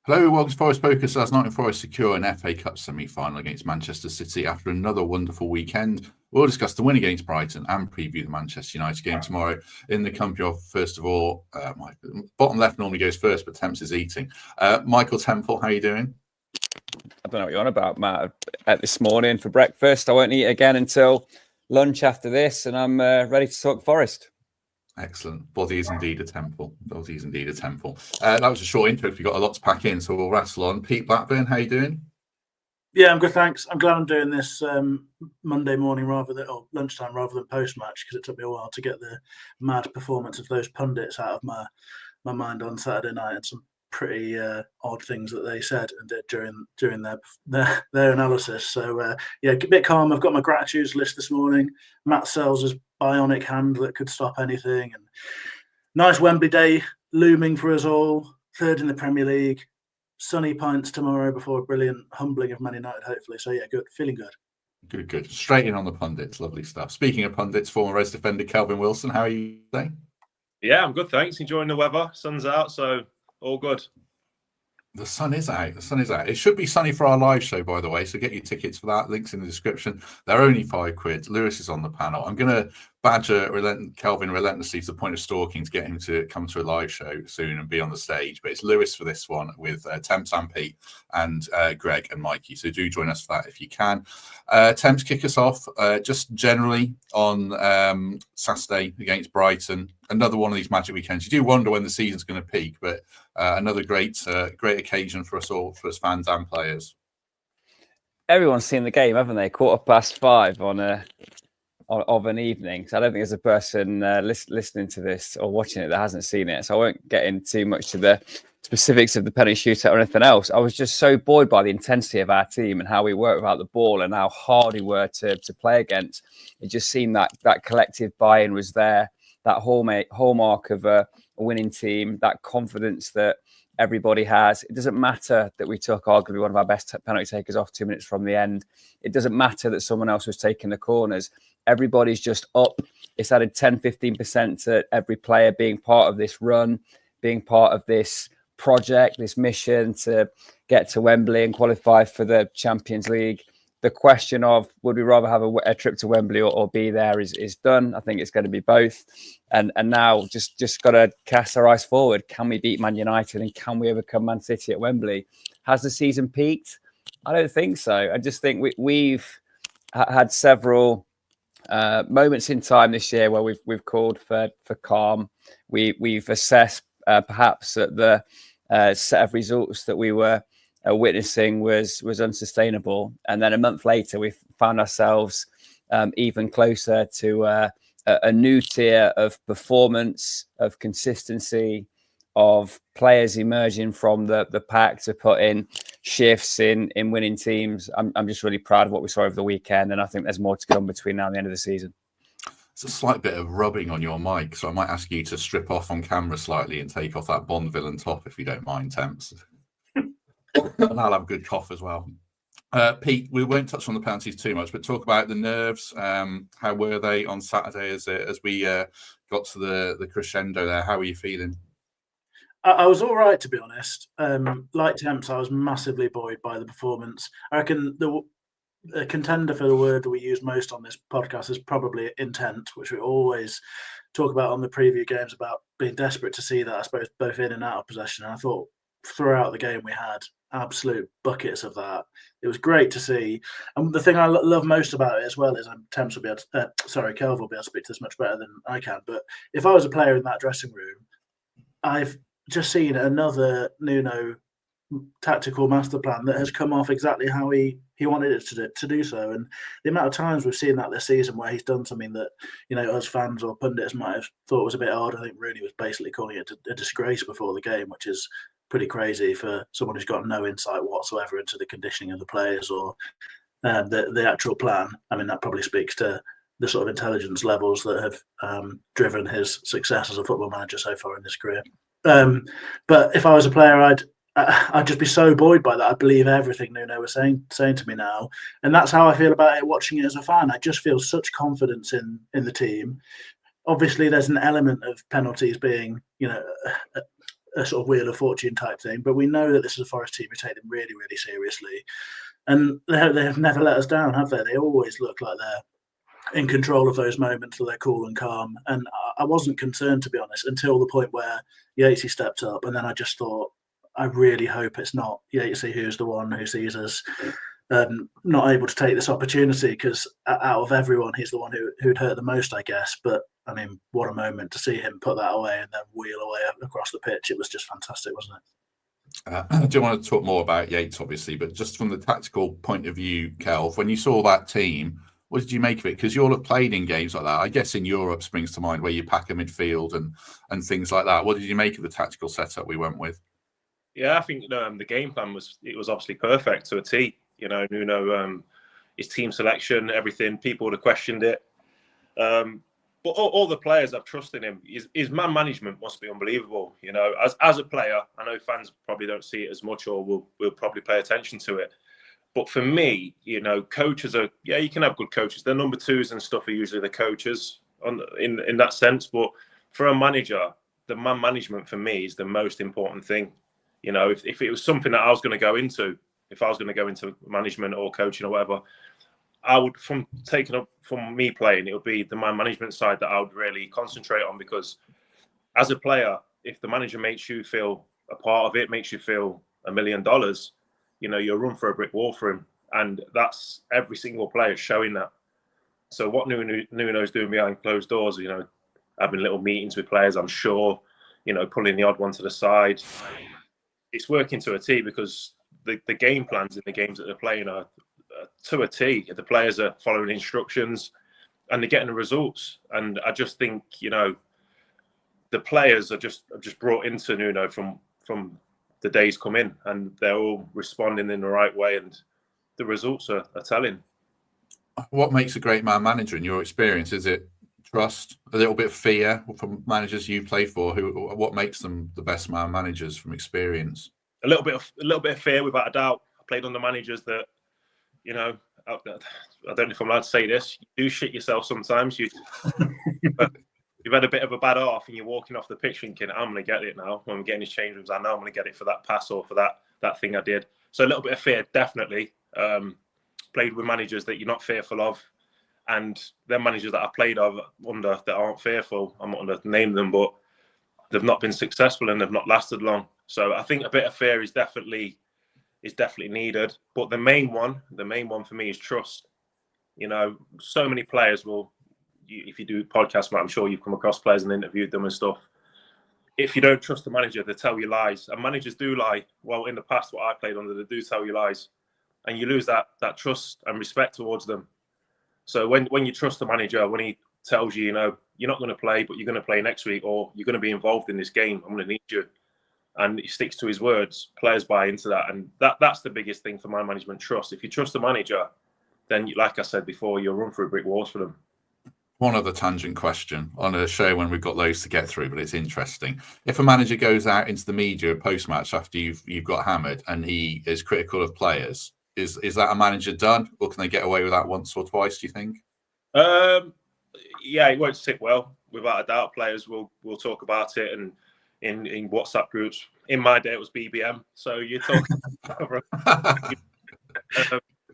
Hello, welcome to Forest Focus as Nottingham Forest secure an FA Cup semi-final against Manchester City after another wonderful weekend. We'll discuss the win against Brighton and preview the Manchester United game tomorrow in the company of, first of all, my bottom left normally goes first, but Temps is eating. Michael Temple, how are you doing? I don't know what you're on about, Matt. Ate this morning for breakfast. I won't eat again until lunch after this, and I'm ready to talk Forest. Excellent. Body is indeed a temple. Body is indeed a temple. That was a short intro. We've got a lot to pack in, so we'll rattle on. Pete Blackburn, how you doing? Yeah, I'm good, thanks. I'm glad I'm doing this Monday morning or lunchtime rather than post-match, because it took me a while to get the mad performance of those pundits out of my mind on Saturday night, and some pretty odd things that they said and did during their analysis. So yeah, a bit calm. I've got my gratitudes list this morning. Matt Sells' bionic hand that could stop anything, and nice Wembley day looming for us all. Third in the Premier League. Sunny pints tomorrow before a brilliant humbling of Man United, hopefully. So yeah, good. Feeling good. Good. Straight in on the pundits. Lovely stuff. Speaking of pundits, former Reds defender Kelvin Wilson, how are you today? Yeah, I'm good, thanks. Enjoying the weather. Sun's out, so all good. The sun is out. The sun is out. It should be sunny for our live show, by the way. So get your tickets for that. Links in the description. They're only £5. Lewis is on the panel. I'm going to badger Kelvin relentlessly to the point of stalking to get him to come to a live show soon and be on the stage. But it's Lewis for this one with Temps and Pete and Greg and Mikey. So do join us for that if you can. Temps, kick us off just generally on Saturday against Brighton. Another one of these magic weekends. You do wonder when the season's going to peak, but another great occasion for us all, for us fans and players. Everyone's seen the game, haven't they? 5:15 of an evening. So I don't think there's a person listening to this or watching it that hasn't seen it. So I won't get in too much to the specifics of the penalty shootout or anything else. I was just so buoyed by the intensity of our team and how we worked without the ball and how hard we were to play against. It just seemed that collective buy-in was there, that hallmark of a winning team, that confidence that everybody has. It doesn't matter that we took arguably one of our best penalty takers off 2 minutes from the end. It doesn't matter that someone else was taking the corners. Everybody's just up. It's added 10-15% to every player being part of this run, being part of this project, this mission to get to Wembley and qualify for the Champions League. The question of would we rather have a trip to Wembley or be there is done. I think it's going to be both. And now just got to cast our eyes forward. Can we beat Man United and can we overcome Man City at Wembley? Has the season peaked? I don't think so. I just think we've had several moments in time this year where we've called for calm. We've assessed perhaps that the set of results that we were witnessing was unsustainable, and then a month later we found ourselves even closer to a new tier of performance, of consistency, of players emerging from the pack to put in shifts in winning teams. I'm just really proud of what we saw over the weekend, and I think there's more to come between now and the end of the season. It's a slight bit of rubbing on your mic, so I might ask you to strip off on camera slightly and take off that Bond villain top if you don't mind, Temps. And I'll have a good cough as well. Pete, we won't touch on the penalties too much, but talk about the nerves. How were they on Saturday as we got to the crescendo there? How were you feeling? I was all right, to be honest. Like Temps, I was massively buoyed by the performance. I reckon the contender for the word that we use most on this podcast is probably intent, which we always talk about on the preview games, about being desperate to see that, I suppose, both in and out of possession. And I thought throughout the game we had absolute buckets of that. It was great to see. And the thing I love most about it as well is Kelvin will be able to speak to this much better than I can. But if I was a player in that dressing room, I've just seen another Nuno tactical master plan that has come off exactly how he wanted it to do so. And the amount of times we've seen that this season where he's done something that, us fans or pundits might have thought was a bit odd. I think Rooney was basically calling it a disgrace before the game, which is pretty crazy for someone who's got no insight whatsoever into the conditioning of the players or the actual plan. I mean, that probably speaks to the sort of intelligence levels that have driven his success as a football manager so far in his career. But if I was a player, I'd just be so buoyed by that. I believe everything Nuno was saying to me now, and that's how I feel about it. Watching it as a fan, I just feel such confidence in the team. Obviously, there's an element of penalties being, a sort of Wheel of Fortune type thing. But we know that this is a Forest team who take them really, really seriously. And they have never let us down, have they? They always look like they're in control of those moments where they're cool and calm. And I wasn't concerned, to be honest, until the point where Yatesy stepped up. And then I just thought, I really hope it's not Yatesy who's the one who sees us not able to take this opportunity, because out of everyone, he's the one who'd hurt the most, I guess. But I mean, what a moment to see him put that away and then wheel away across the pitch. It was just fantastic, wasn't it? I do want to talk more about Yates, obviously, but just from the tactical point of view, Kelv, when you saw that team, what did you make of it? Because you'll have played in games like that. I guess in Europe springs to mind, where you pack a midfield and things like that. What did you make of the tactical setup we went with? Yeah, I think the game plan was obviously perfect to a T. You know, Nuno, his team selection, everything. People would have questioned it, but all the players have trust in him. His man management must be unbelievable. You know, as a player, I know fans probably don't see it as much, or will probably pay attention to it. But for me, you know, coaches are, yeah, you can have good coaches. The number twos and stuff are usually the coaches in that sense. But for a manager, the man management for me is the most important thing. You know, if it was something that I was going to go into, if I was going to go into management or coaching or whatever, I would, from me playing, it would be the man management side that I would really concentrate on, because as a player, if the manager makes you feel a part of it, makes you feel $1 million, you know, you'll run for a brick wall for him. And that's every single player showing that. So what Nuno's doing behind closed doors, you know, having little meetings with players, I'm sure, you know, pulling the odd one to the side, it's working to a T, because the game plans in the games that they're playing are to a T. The players are following instructions and they're getting the results. And I just think, you know, the players are just brought into Nuno from the days come in, and they're all responding in the right way, and the results are telling. What makes a great man manager in your experience? Is it trust, a little bit of fear from managers you play for? What makes them the best man managers from experience? A little bit of fear, without a doubt. I played under managers that, you know, I don't know if I'm allowed to say this, you do shit yourself sometimes. You've had a bit of a bad half and you're walking off the pitch thinking, I'm going to get it now. When we get in his change rooms, I know I'm going to get it for that pass or for that thing I did. So a little bit of fear, definitely. Played with managers that you're not fearful of. And they're managers that I played under that aren't fearful. I'm not going to name them, but they've not been successful and they've not lasted long. So I think a bit of fear is definitely needed. But the main one for me is trust. You know, so many players will, if you do podcasts, I'm sure you've come across players and interviewed them and stuff. If you don't trust the manager, they tell you lies. And managers do lie. Well, in the past, what I played under, they do tell you lies. And you lose that trust and respect towards them. So when you trust the manager, when he tells you, you know, you're not going to play, but you're going to play next week, or you're going to be involved in this game, I'm going to need you. And he sticks to his words, players buy into that. And that's the biggest thing for my management, trust. If you trust the manager, then, like I said before, you'll run through brick walls for them. One other tangent question on a show when we've got loads to get through, but it's interesting. If a manager goes out into the media post-match after you've got hammered and he is critical of players, is that a manager done, or can they get away with that once or twice, do you think? Yeah, it won't sit well, without a doubt. Players will talk about it, and in WhatsApp groups. In my day, it was BBM. So you talk.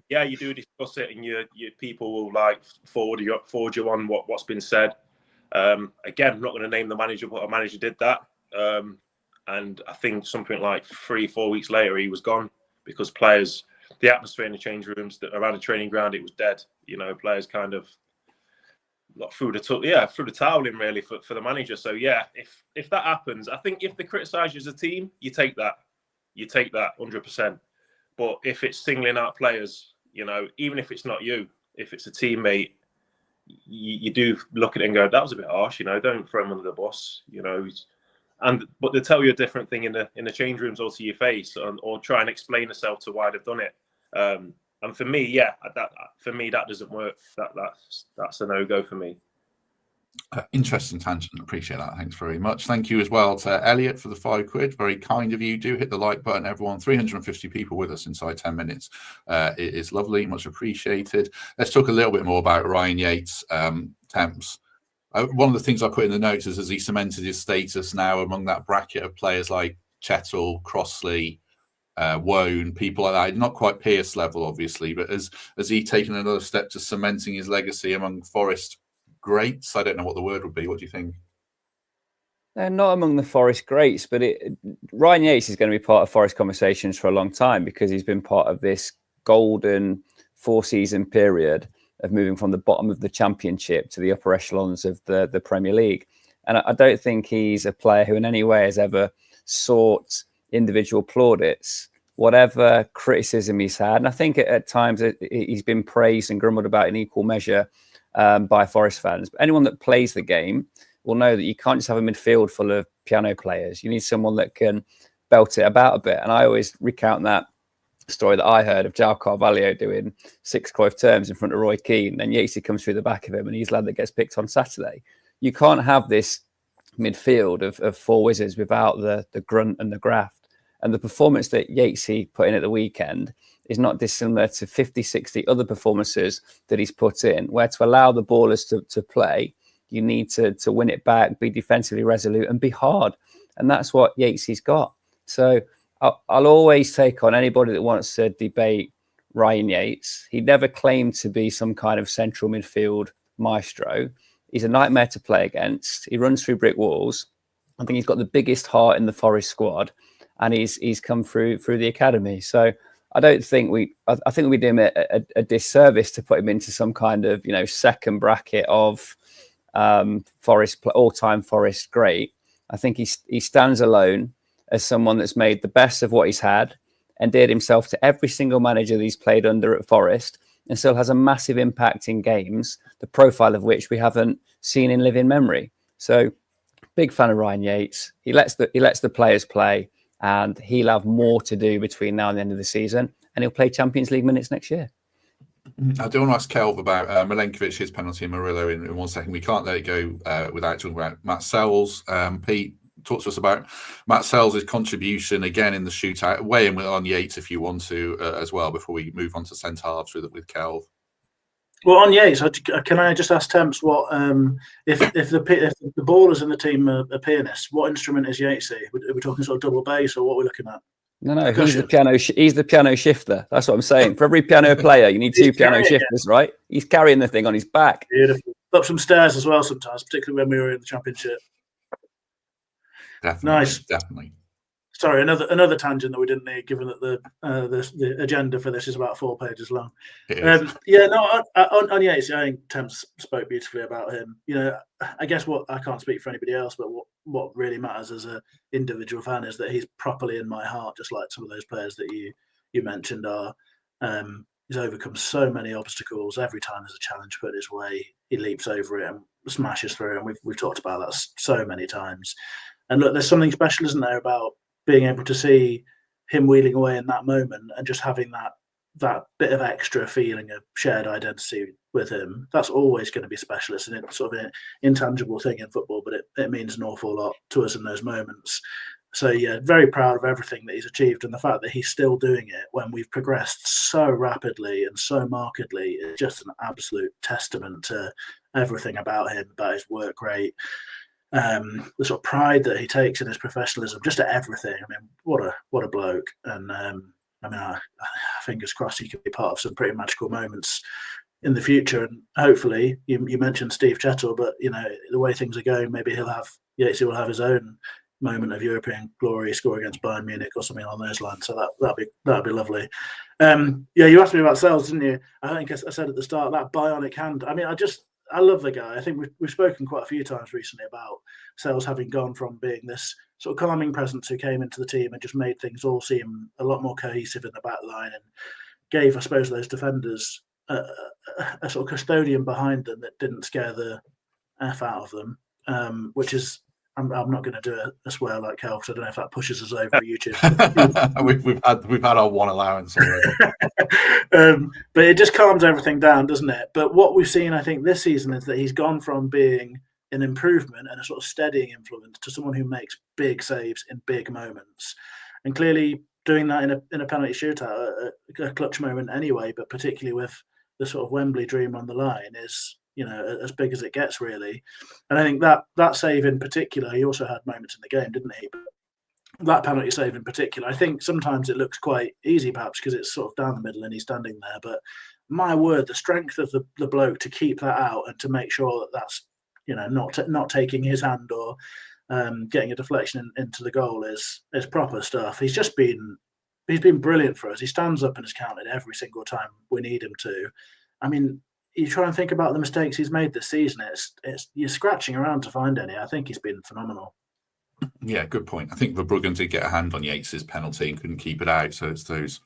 Yeah, you do discuss it, and your people will like forward you on what's been said. Again, I'm not going to name the manager, but a manager did that, and I think something like 3-4 weeks later, he was gone, because players, the atmosphere in the change rooms, around the training ground, it was dead. You know, players kind of threw the towel in really for the manager. So yeah, if that happens, I think if they criticise you as a team, you take that 100%. But if it's singling out players, you know, even if it's not you, if it's a teammate, you do look at it and go, that was a bit harsh, you know, don't throw him under the bus, you know. But they tell you a different thing in the change rooms or to your face, or try and explain themselves to why they've done it. And for me, yeah, that doesn't work. That's a no-go for me. Interesting tangent. Appreciate that. Thanks very much. Thank you as well to Elliot for the £5. Very kind of you. Do hit the like button, everyone. 350 people with us inside 10 minutes. It is lovely. Much appreciated. Let's talk a little bit more about Ryan Yates. Temps. one of the things I put in the notes is, has he cemented his status now among that bracket of players like Chettle, Crossley, Wone, people like that? Not quite Pearce level, obviously, but has he taken another step to cementing his legacy among Forest greats? I don't know what the word would be. What do you think? They're not among the Forest greats, but Ryan Yates is going to be part of Forest conversations for a long time because he's been part of this golden 4-season period of moving from the bottom of the Championship to the upper echelons of the Premier League. And I don't think he's a player who in any way has ever sought individual plaudits, whatever criticism he's had. And I think at times he's been praised and grumbled about in equal measure by Forest fans. But anyone that plays the game will know that you can't just have a midfield full of piano players. You need someone that can belt it about a bit. And I always recount that story that I heard of João Carvalho doing 6 Cruyff terms in front of Roy Keane. Then Yatesy comes through the back of him and he's the lad that gets picked on Saturday. You can't have this midfield of 4 wizards without the grunt and the graft. And the performance that Yatesy put in at the weekend is not dissimilar to 50, 60 other performances that he's put in, where to allow the ballers to play, you need to win it back, be defensively resolute and be hard. And that's what Yatesy's got. So I'll always take on anybody that wants to debate Ryan Yates. He never claimed to be some kind of central midfield maestro. He's a nightmare to play against. He runs through brick walls. I think he's got the biggest heart in the Forest squad, and he's come through the academy. So I don't think I think we do him a disservice to put him into some kind of second bracket of Forest all-time Forest great. I think he stands alone as someone that's made the best of what he's had, endeared himself to every single manager that he's played under at Forest, and still has a massive impact in games, the profile of which we haven't seen in living memory. So big fan of Ryan Yates. He lets the players play, and he'll have more to do between now and the end of the season, and he'll play Champions League minutes next year. I do want to ask Kelv about Milenkovic, his penalty, and Murillo in 1 second. We can't let it go without talking about Matt Sells. Pete, talk to us about Matt Sells' contribution again in the shootout. Weigh in on Yates if you want to as well before we move on to centre halves with Kelv. Well, on Yates, can I just ask Temps what if the ballers in the team are pianists, what instrument is Yatesy? Are we talking sort of double bass, or what are we looking at? No, he's the piano shifter. That's what I'm saying. For every piano player, you need 2 piano shifters, right? He's carrying the thing on his back. Beautiful. Up some stairs as well sometimes, particularly when we were in the Championship. Definitely, nice. Definitely. Sorry, another tangent that we didn't need, given that the agenda for this is about 4 pages long. On Yates, I think Temps spoke beautifully about him. I guess what I can't speak for anybody else, but what really matters as an individual fan is that he's properly in my heart, just like some of those players that you mentioned are. He's overcome so many obstacles. Every time there's a challenge put his way, he leaps over it and smashes through. And we've talked about that so many times. And look, there's something special, isn't there, about being able to see him wheeling away in that moment and just having that bit of extra feeling of shared identity with him. That's always going to be special. It's sort of an intangible thing in football, but it means an awful lot to us in those moments. So, yeah, very proud of everything that he's achieved, and the fact that he's still doing it when we've progressed so rapidly and so markedly is just an absolute testament to everything about him, about his work rate, the sort of pride that he takes in his professionalism, just at everything. I mean, what a bloke. And fingers crossed he can be part of some pretty magical moments in the future. And hopefully, you mentioned Steve Chettle, but the way things are going, maybe Yatesy will have his own moment of European glory, score against Bayern Munich or something along those lines. So that'd be lovely. You asked me about Sells, didn't you? I think I said at the start, that bionic hand. I mean, I love the guy. I think we've spoken quite a few times recently about Sells having gone from being this sort of calming presence who came into the team and just made things all seem a lot more cohesive in the back line and gave, I suppose, those defenders a sort of custodian behind them that didn't scare the F out of them, which is, I'm not going to do a swear like Kel, because I don't know if that pushes us over YouTube. we've had our one allowance already. But it just calms everything down, doesn't it? But what we've seen, I think, this season is that he's gone from being an improvement and a sort of steadying influence to someone who makes big saves in big moments, and clearly doing that in a penalty shootout, a clutch moment anyway. But particularly with the sort of Wembley dream on the line, is as big as it gets, really. And I think that save in particular, he also had moments in the game, didn't he? But that penalty save in particular, I think sometimes it looks quite easy, perhaps because it's sort of down the middle and he's standing there. But my word, the strength of the bloke to keep that out and to make sure that's not taking his hand or getting a deflection into the goal is proper stuff. He's been brilliant for us. He stands up and is counted every single time we need him to. I mean, you try and think about the mistakes he's made this season. It's you're scratching around to find any. I think he's been phenomenal. Yeah, good point. I think Verbruggen did get a hand on Yates's penalty and couldn't keep it out. So it's those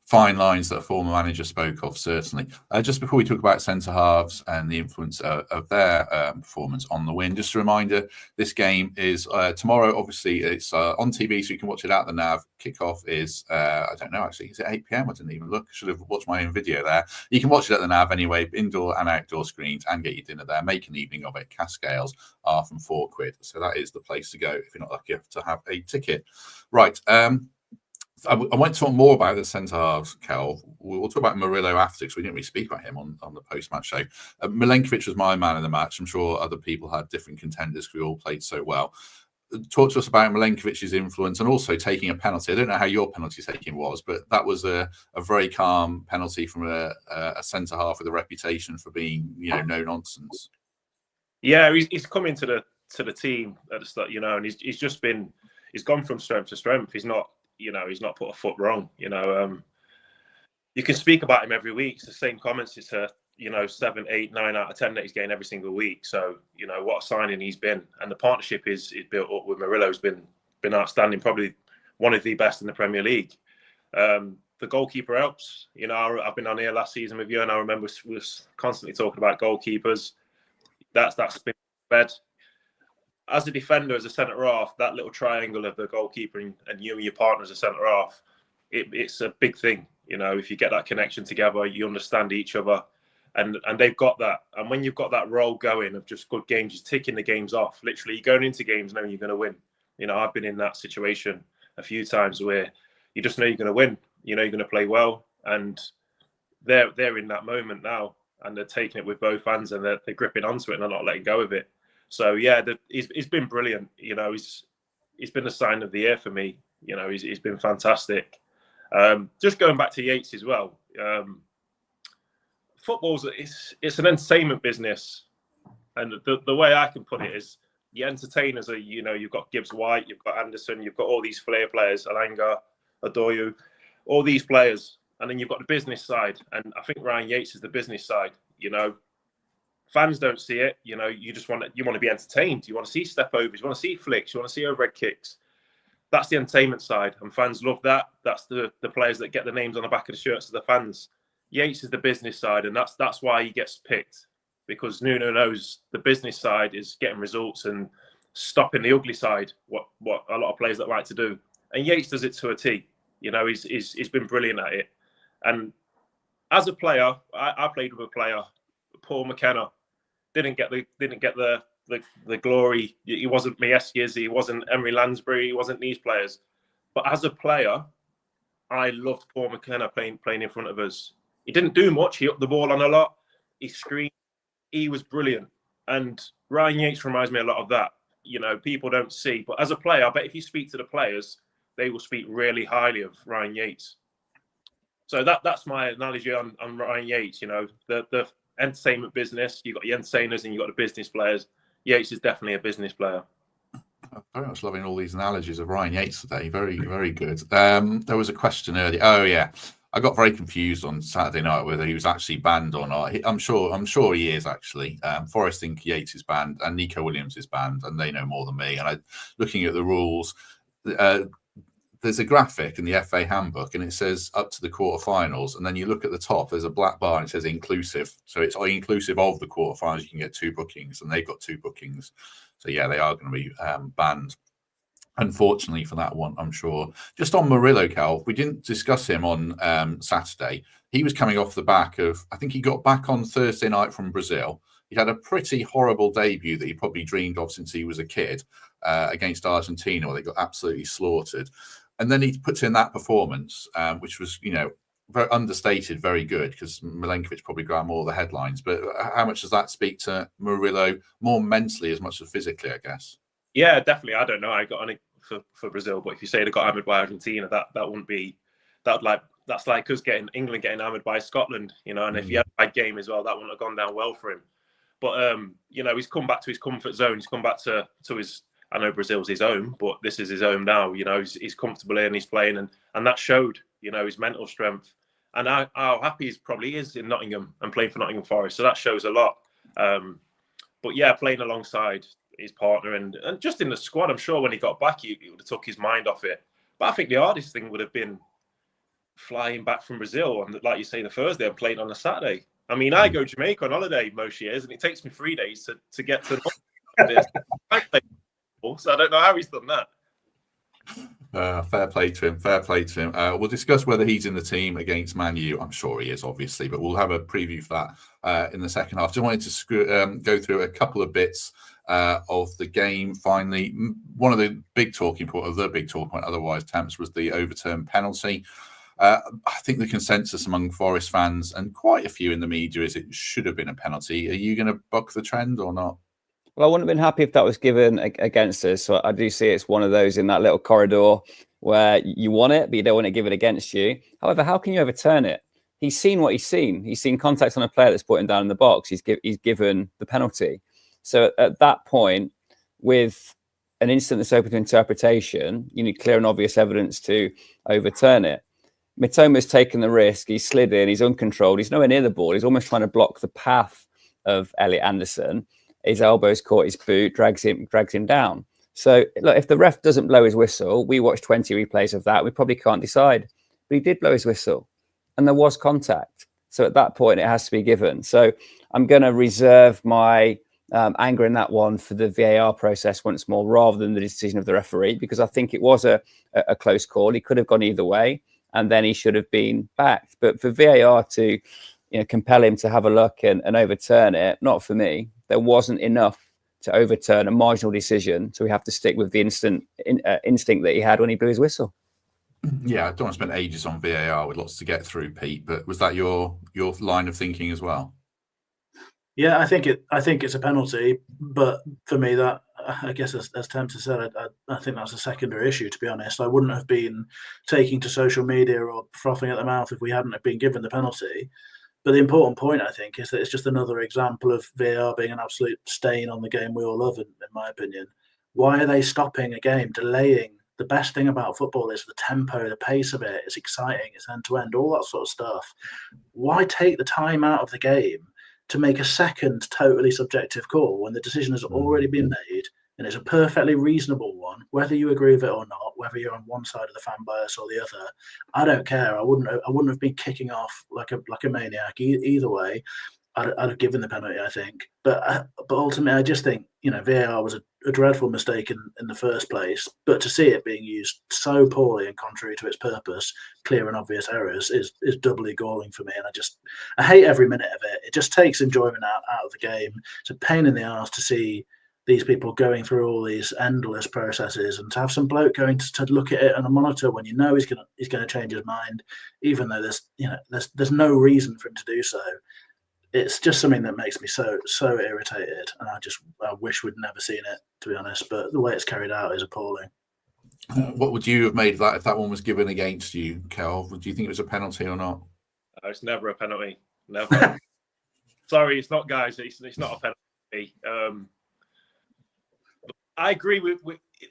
fine lines that a former manager spoke of, certainly. Just before we talk about centre-halves and the influence of their performance on the win, just a reminder, this game is tomorrow. Obviously, it's on TV, so you can watch it at the NAV. Kickoff is, I don't know, actually, is it 8 p.m? I didn't even look. I should have watched my own video there. You can watch it at the NAV anyway, indoor and outdoor screens, and get your dinner there. Make an evening of it. Cascales are from £4. So that is the place to go if you're not lucky enough to have a ticket. Right. I won't talk more about the centre halves, Kel. We'll talk about Murillo after, because we didn't really speak about him on the post-match show. Milenkovic was my man of the match. I'm sure other people had different contenders because we all played so well. Talk to us about Milenkovic's influence and also taking a penalty. I don't know how your penalty taking was, but that was a very calm penalty from a centre half with a reputation for being, no nonsense. Yeah, he's come into the team at the start, and he's gone from strength to strength. He's not put a foot wrong. You can speak about him every week. It's the same comments. It's 7, 8, 9 out of 10 that he's getting every single week. So, what a signing he's been. And the partnership is built up with Murillo has been outstanding, probably one of the best in the Premier League. The goalkeeper helps. I've been on here last season with you, and I remember we was constantly talking about goalkeepers. That's been fed. As a defender, as a centre-half, that little triangle of the goalkeeper and you and your partner as a centre-half, it's a big thing. If you get that connection together, you understand each other. And they've got that. And when you've got that role going of just good games, just ticking the games off, literally you're going into games knowing you're going to win. I've been in that situation a few times where you just know you're going to win. You're going to play well. And they're in that moment now. And they're taking it with both hands and they're gripping onto it and they're not letting go of it. So yeah, he's been brilliant. He's been the sign of the year for me. He's been fantastic. Just going back to Yates as well. Football's it's an entertainment business, and the way I can put it is the entertainers are you've got Gibbs White, you've got Anderson, you've got all these flair players, Alanga, Adoyu, all these players, and then you've got the business side, and I think Ryan Yates is the business side. Fans don't see it. You just want to be entertained. You want to see step overs. You want to see flicks. You want to see overhead kicks. That's the entertainment side, and fans love that. That's the players that get the names on the back of the shirts of the fans. Yates is the business side, and that's why he gets picked, because Nuno knows the business side is getting results and stopping the ugly side. What a lot of players that like to do, and Yates does it to a T. He's been brilliant at it. And as a player, I played with a player, Paul McKenna. Didn't get the glory. He wasn't Mieskis, he wasn't Emery Lansbury, he wasn't these players. But as a player, I loved Paul McKenna playing in front of us. He didn't do much. He upped the ball on a lot. He screamed. He was brilliant. And Ryan Yates reminds me a lot of that. People don't see. But as a player, I bet if you speak to the players, they will speak really highly of Ryan Yates. So that's my analogy on Ryan Yates. The entertainment business, you've got the entertainers and you've got the business players. Yates is definitely a business player. I'm very much loving all these analogies of Ryan Yates today. Very, very good. There was a question earlier. Oh yeah, I got very confused on Saturday night whether he was actually banned or not. I'm sure he is actually. Forest think Yates is banned and Nico Williams is banned, and they know more than me. And looking at the rules, there's a graphic in the FA handbook and it says up to the quarterfinals, and then you look at the top, there's a black bar and it says inclusive. So it's inclusive of the quarterfinals. You can get 2 bookings, and they've got 2 bookings. So yeah, they are going to be banned, unfortunately, for that one, I'm sure. Just on Murillo, Cal, we didn't discuss him on Saturday. He was coming off the back of, I think he got back on Thursday night from Brazil. He had a pretty horrible debut that he probably dreamed of since he was a kid against Argentina, where they got absolutely slaughtered. And then he puts in that performance, which was, very understated, very good, because Milenkovic probably grabbed more of the headlines. But how much does that speak to Murillo more mentally as much as physically, I guess? Yeah, definitely. I don't know. I got on it for Brazil, but if you say they got hammered by Argentina, that wouldn't be that's like us getting England getting hammered by Scotland, you know. And if he had a bad game as well, that wouldn't have gone down well for him. But you know, he's come back to his comfort zone. He's come back to his. I know Brazil's his home, but this is his home now. You know, he's comfortable in, he's playing, and that showed. You know, his mental strength, and how happy he probably is in Nottingham and playing for Nottingham Forest. So that shows a lot. But yeah, playing alongside his partner and just in the squad, I'm sure when he got back, he would have took his mind off it. But I think the hardest thing would have been flying back from Brazil on, like you say, the Thursday and playing on a Saturday. I mean, I go to Jamaica on holiday most years, and it takes me 3 days to get to. So I don't know how he's done that. Fair play to him. Fair play to him. We'll discuss whether he's in the team against Man U. I'm sure he is, obviously, but we'll have a preview for that in the second half. Just wanted to go through a couple of bits of the game. Finally, one of the big talking point, otherwise Temps, was the overturned penalty. I think the consensus among Forest fans and quite a few in the media is it should have been a penalty. Are you going to buck the trend or not? Well, I wouldn't have been happy if that was given against us. So I do see it's one of those in that little corridor where you want it, but you don't want to give it against you. However, how can you overturn it? He's seen what he's seen. He's seen contact on a player that's put him down in the box. He's given the penalty. So at that point, with an instant that's open to interpretation, you need clear and obvious evidence to overturn it. Mitoma's taken the risk. He's slid in. He's uncontrolled. He's nowhere near the ball. He's almost trying to block the path of Elliot Anderson. His elbows caught his boot, drags him down. So look, if the ref doesn't blow his whistle, we watched 20 replays of that. We probably can't decide. But he did blow his whistle, and there was contact. So at that point, it has to be given. So I'm going to reserve my anger in that one for the VAR process once more, rather than the decision of the referee, because I think it was a close call. He could have gone either way, and then he should have been backed. But for VAR to compel him to have a look and overturn it, not for me. There wasn't enough to overturn a marginal decision, so we have to stick with the instinct that he had when he blew his whistle. Yeah, I don't want to spend ages on VAR with lots to get through, Pete. But was that your line of thinking as well? Yeah, I think it's a penalty, but for me, that I guess as Temps said, I think that's a secondary issue. To be honest, I wouldn't have been taking to social media or frothing at the mouth if we hadn't have been given the penalty. But the important point, I think, is that it's just another example of VAR being an absolute stain on the game we all love, in my opinion. Why are they stopping a game, delaying? The best thing about football is the tempo, the pace of it. It's exciting, it's end-to-end, all that sort of stuff. Why take the time out of the game to make a second totally subjective call when the decision has already been made and it's a perfectly reasonable one, whether you agree with it or not, whether you're on one side of the fan bias or the other? I don't care. I wouldn't have been kicking off like a maniac either way. I'd have given the penalty, I think. But ultimately, I just think VAR was a dreadful mistake in the first place. But to see it being used so poorly and contrary to its purpose, clear and obvious errors, is doubly galling for me. And I hate every minute of it. It just takes enjoyment out of the game. It's a pain in the arse to see these people going through all these endless processes, and to have some bloke going to look at it on a monitor when he's going to change his mind, even though there's no reason for him to do so. It's just something that makes me so irritated, and I wish we'd never seen it, to be honest. But the way it's carried out is appalling. What would you have made of that if that one was given against you, Kel? Do you think it was a penalty or not? It's never a penalty. Never. Sorry, it's not, guys. It's not a penalty. I agree with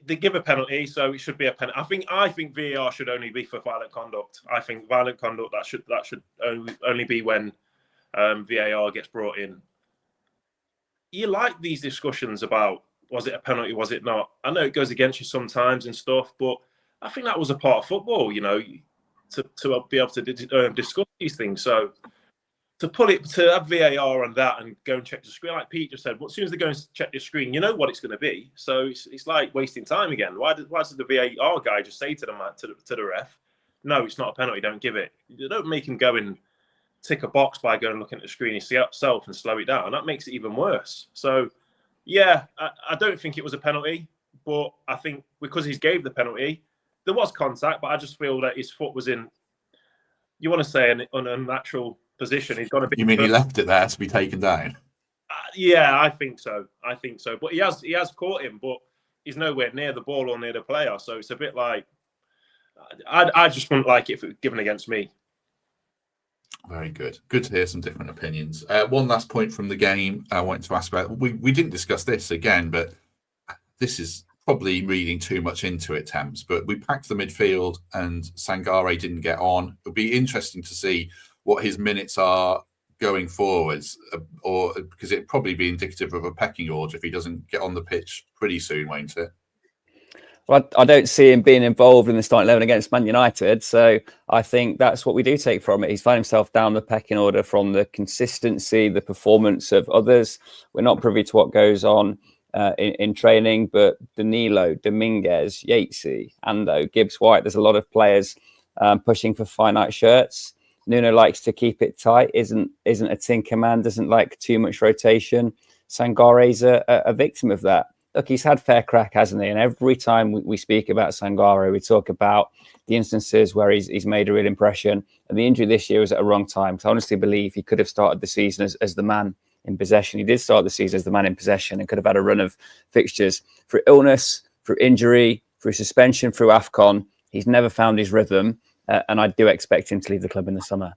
they give a penalty, so it should be a penalty. I think VAR should only be for violent conduct. I think violent conduct that should only be when VAR gets brought in. You like these discussions about was it a penalty, was it not? I know it goes against you sometimes and stuff, but I think that was a part of football, to be able to discuss these things. So to have VAR on that and go and check the screen, like Pete just said, as soon as they go and check the screen, you know what it's going to be. So it's like wasting time again. Why does the VAR guy just say to the ref, no, it's not a penalty, don't give it? You don't make him go and tick a box by going and looking at the screen yourself and slow it down. That makes it even worse. So, yeah, I don't think it was a penalty, but I think because he gave the penalty, there was contact, but I just feel that his foot was in you want to say an unnatural position. He's got to be. You mean he left it there to be taken down? Yeah, I think so. But he has caught him, but he's nowhere near the ball or near the player. So it's a bit like I just wouldn't like it if it was given against me. Very good. Good to hear some different opinions. One last point from the game I wanted to ask about. We didn't discuss this again, but this is probably reading too much into it, Temps. But we packed the midfield and Sangare didn't get on. It would be interesting to see what his minutes are going forwards, or because it'd probably be indicative of a pecking order if he doesn't get on the pitch pretty soon, won't it? Well, I don't see him being involved in the starting 11 against Man United. So I think that's what we do take from it. He's found himself down the pecking order from the consistency, the performance of others. We're not privy to what goes on in training, but Danilo, Dominguez, Yatesy, Ando, Gibbs-White, there's a lot of players pushing for finite shirts. Nuno likes to keep it tight, isn't a tinker man, doesn't like too much rotation. Sangare's a victim of that. Look, he's had fair crack, hasn't he? And every time we speak about Sangare, we talk about the instances where he's made a real impression. And the injury this year was at a wrong time. Because I honestly believe he could have started the season as the man in possession. He did start the season as the man in possession and could have had a run of fixtures. Through illness, through injury, through suspension, through AFCON, he's never found his rhythm. And I do expect him to leave the club in the summer.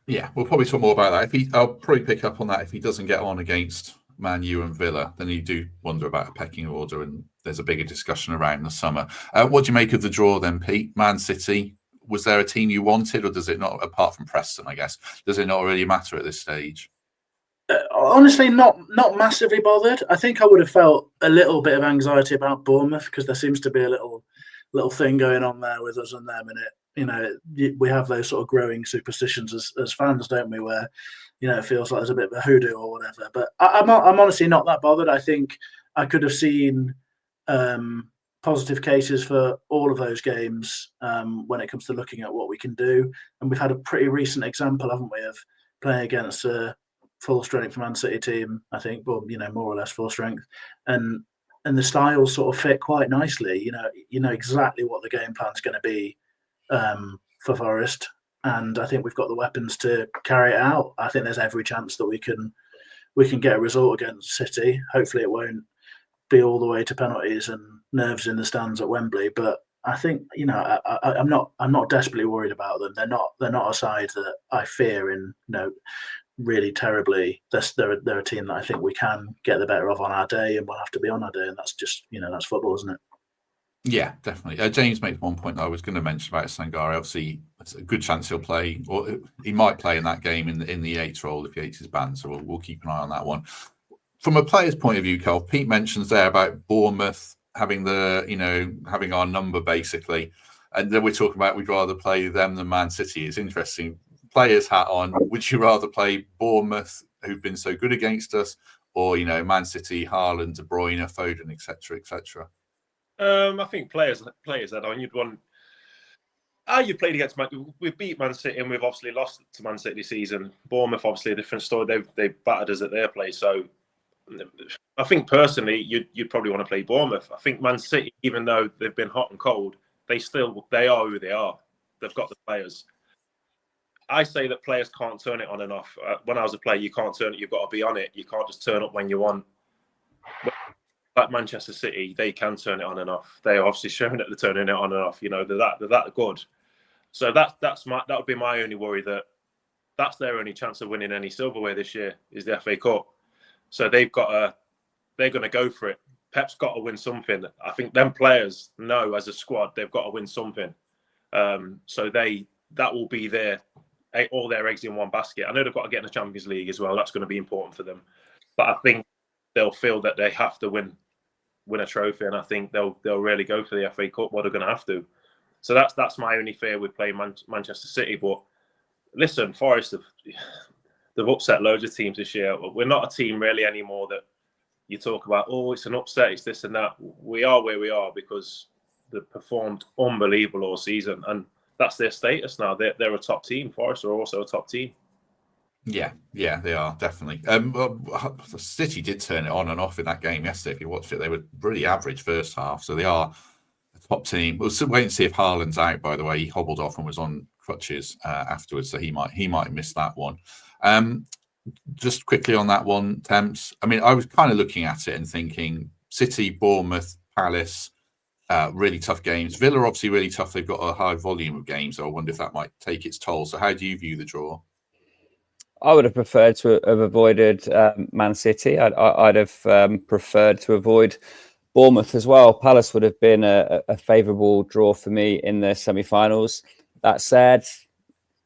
Yeah, we'll probably talk more about that. I'll probably pick up on that if he doesn't get on against Man U and Villa, then you do wonder about a pecking order, and there's a bigger discussion around the summer. What do you make of the draw then, Pete? Man City, was there a team you wanted, or does it not, apart from Preston, I guess, does it not really matter at this stage? Honestly, not massively bothered. I think I would have felt a little bit of anxiety about Bournemouth because there seems to be a little thing going on there with us and them, and we have those sort of growing superstitions as fans, don't we, where it feels like there's a bit of a hoodoo or whatever. But I'm honestly not that bothered. I think I could have seen positive cases for all of those games when it comes to looking at what we can do. And we've had a pretty recent example, haven't we, of playing against a full-strength Man City team, I think, well, more or less full strength. And the styles sort of fit quite nicely. You know exactly what the game plan's going to be for Forest. And I think we've got the weapons to carry it out. I think there's every chance that we can get a result against City. Hopefully, it won't be all the way to penalties and nerves in the stands at Wembley. But I think I'm not desperately worried about them. They're not a side that I fear really terribly. They're a team that I think we can get the better of on our day, and we'll have to be on our day. And that's just that's football, isn't it? Yeah, definitely. James made one point that I was going to mention about Sangare. Obviously, it's a good chance he'll play, or he might play in that game in the Yates role if Yates is banned. So we'll keep an eye on that one. From a player's point of view, Kel, Pete mentions there about Bournemouth having having our number basically, and then we're talking about we'd rather play them than Man City. It's interesting. Player's hat on. Would you rather play Bournemouth, who've been so good against us, or Man City, Haaland, De Bruyne, Foden, etc., etc.? I think players that on you'd want. You played against we've beat Man City and we've obviously lost to Man City this season. Bournemouth obviously a different story. They've battered us at their place. So I think personally you'd probably want to play Bournemouth. I think Man City, even though they've been hot and cold, they are who they are. They've got the players. I say that players can't turn it on and off. When I was a player, you can't turn it. You've got to be on it. You can't just turn up when you want. Like Manchester City, they can turn it on and off. They are obviously showing that they're turning it on and off. They're that good. So that would be my only worry, that's their only chance of winning any silverware this year is the FA Cup. So they're going to go for it. Pep's got to win something. I think them players know as a squad they've got to win something. So that will be all their eggs in one basket. I know they've got to get in the Champions League as well. That's going to be important for them. But I think they'll feel that they have to win a trophy, and I think they'll really go for the FA Cup. What they're going to have to. So that's my only fear with playing Manchester City. But listen, Forest they've upset loads of teams this year. We're not a team really anymore that you talk about. Oh, it's an upset. It's this and that. We are where we are because they've performed unbelievable all season, and that's their status now. They're a top team. Forest are also a top team. Yeah, they are definitely. City did turn it on and off in that game yesterday. If you watched it, they were really average first half, so they are a top team. We'll wait and see if Haaland's out. By the way, he hobbled off and was on crutches afterwards, so he might miss that one. Just quickly on that one, Temps. I mean, I was kind of looking at it and thinking City, Bournemouth, Palace, really tough games. Villa obviously really tough. They've got a high volume of games, so I wonder if that might take its toll. So how do you view the draw? I would have preferred to have avoided Man City. I'd have preferred to avoid Bournemouth as well. Palace would have been a favourable draw for me in the semi-finals. That said,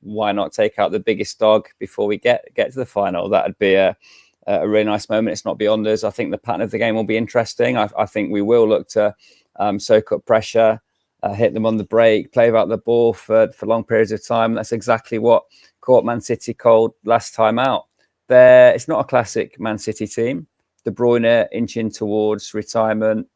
why not take out the biggest dog before we get to the final? That'd be a really nice moment. It's not beyond us. I think the pattern of the game will be interesting. I think we will look to soak up pressure, hit them on the break, play about the ball for long periods of time. That's exactly what caught Man City cold last time out. It's not a classic Man City team. De Bruyne inching towards retirement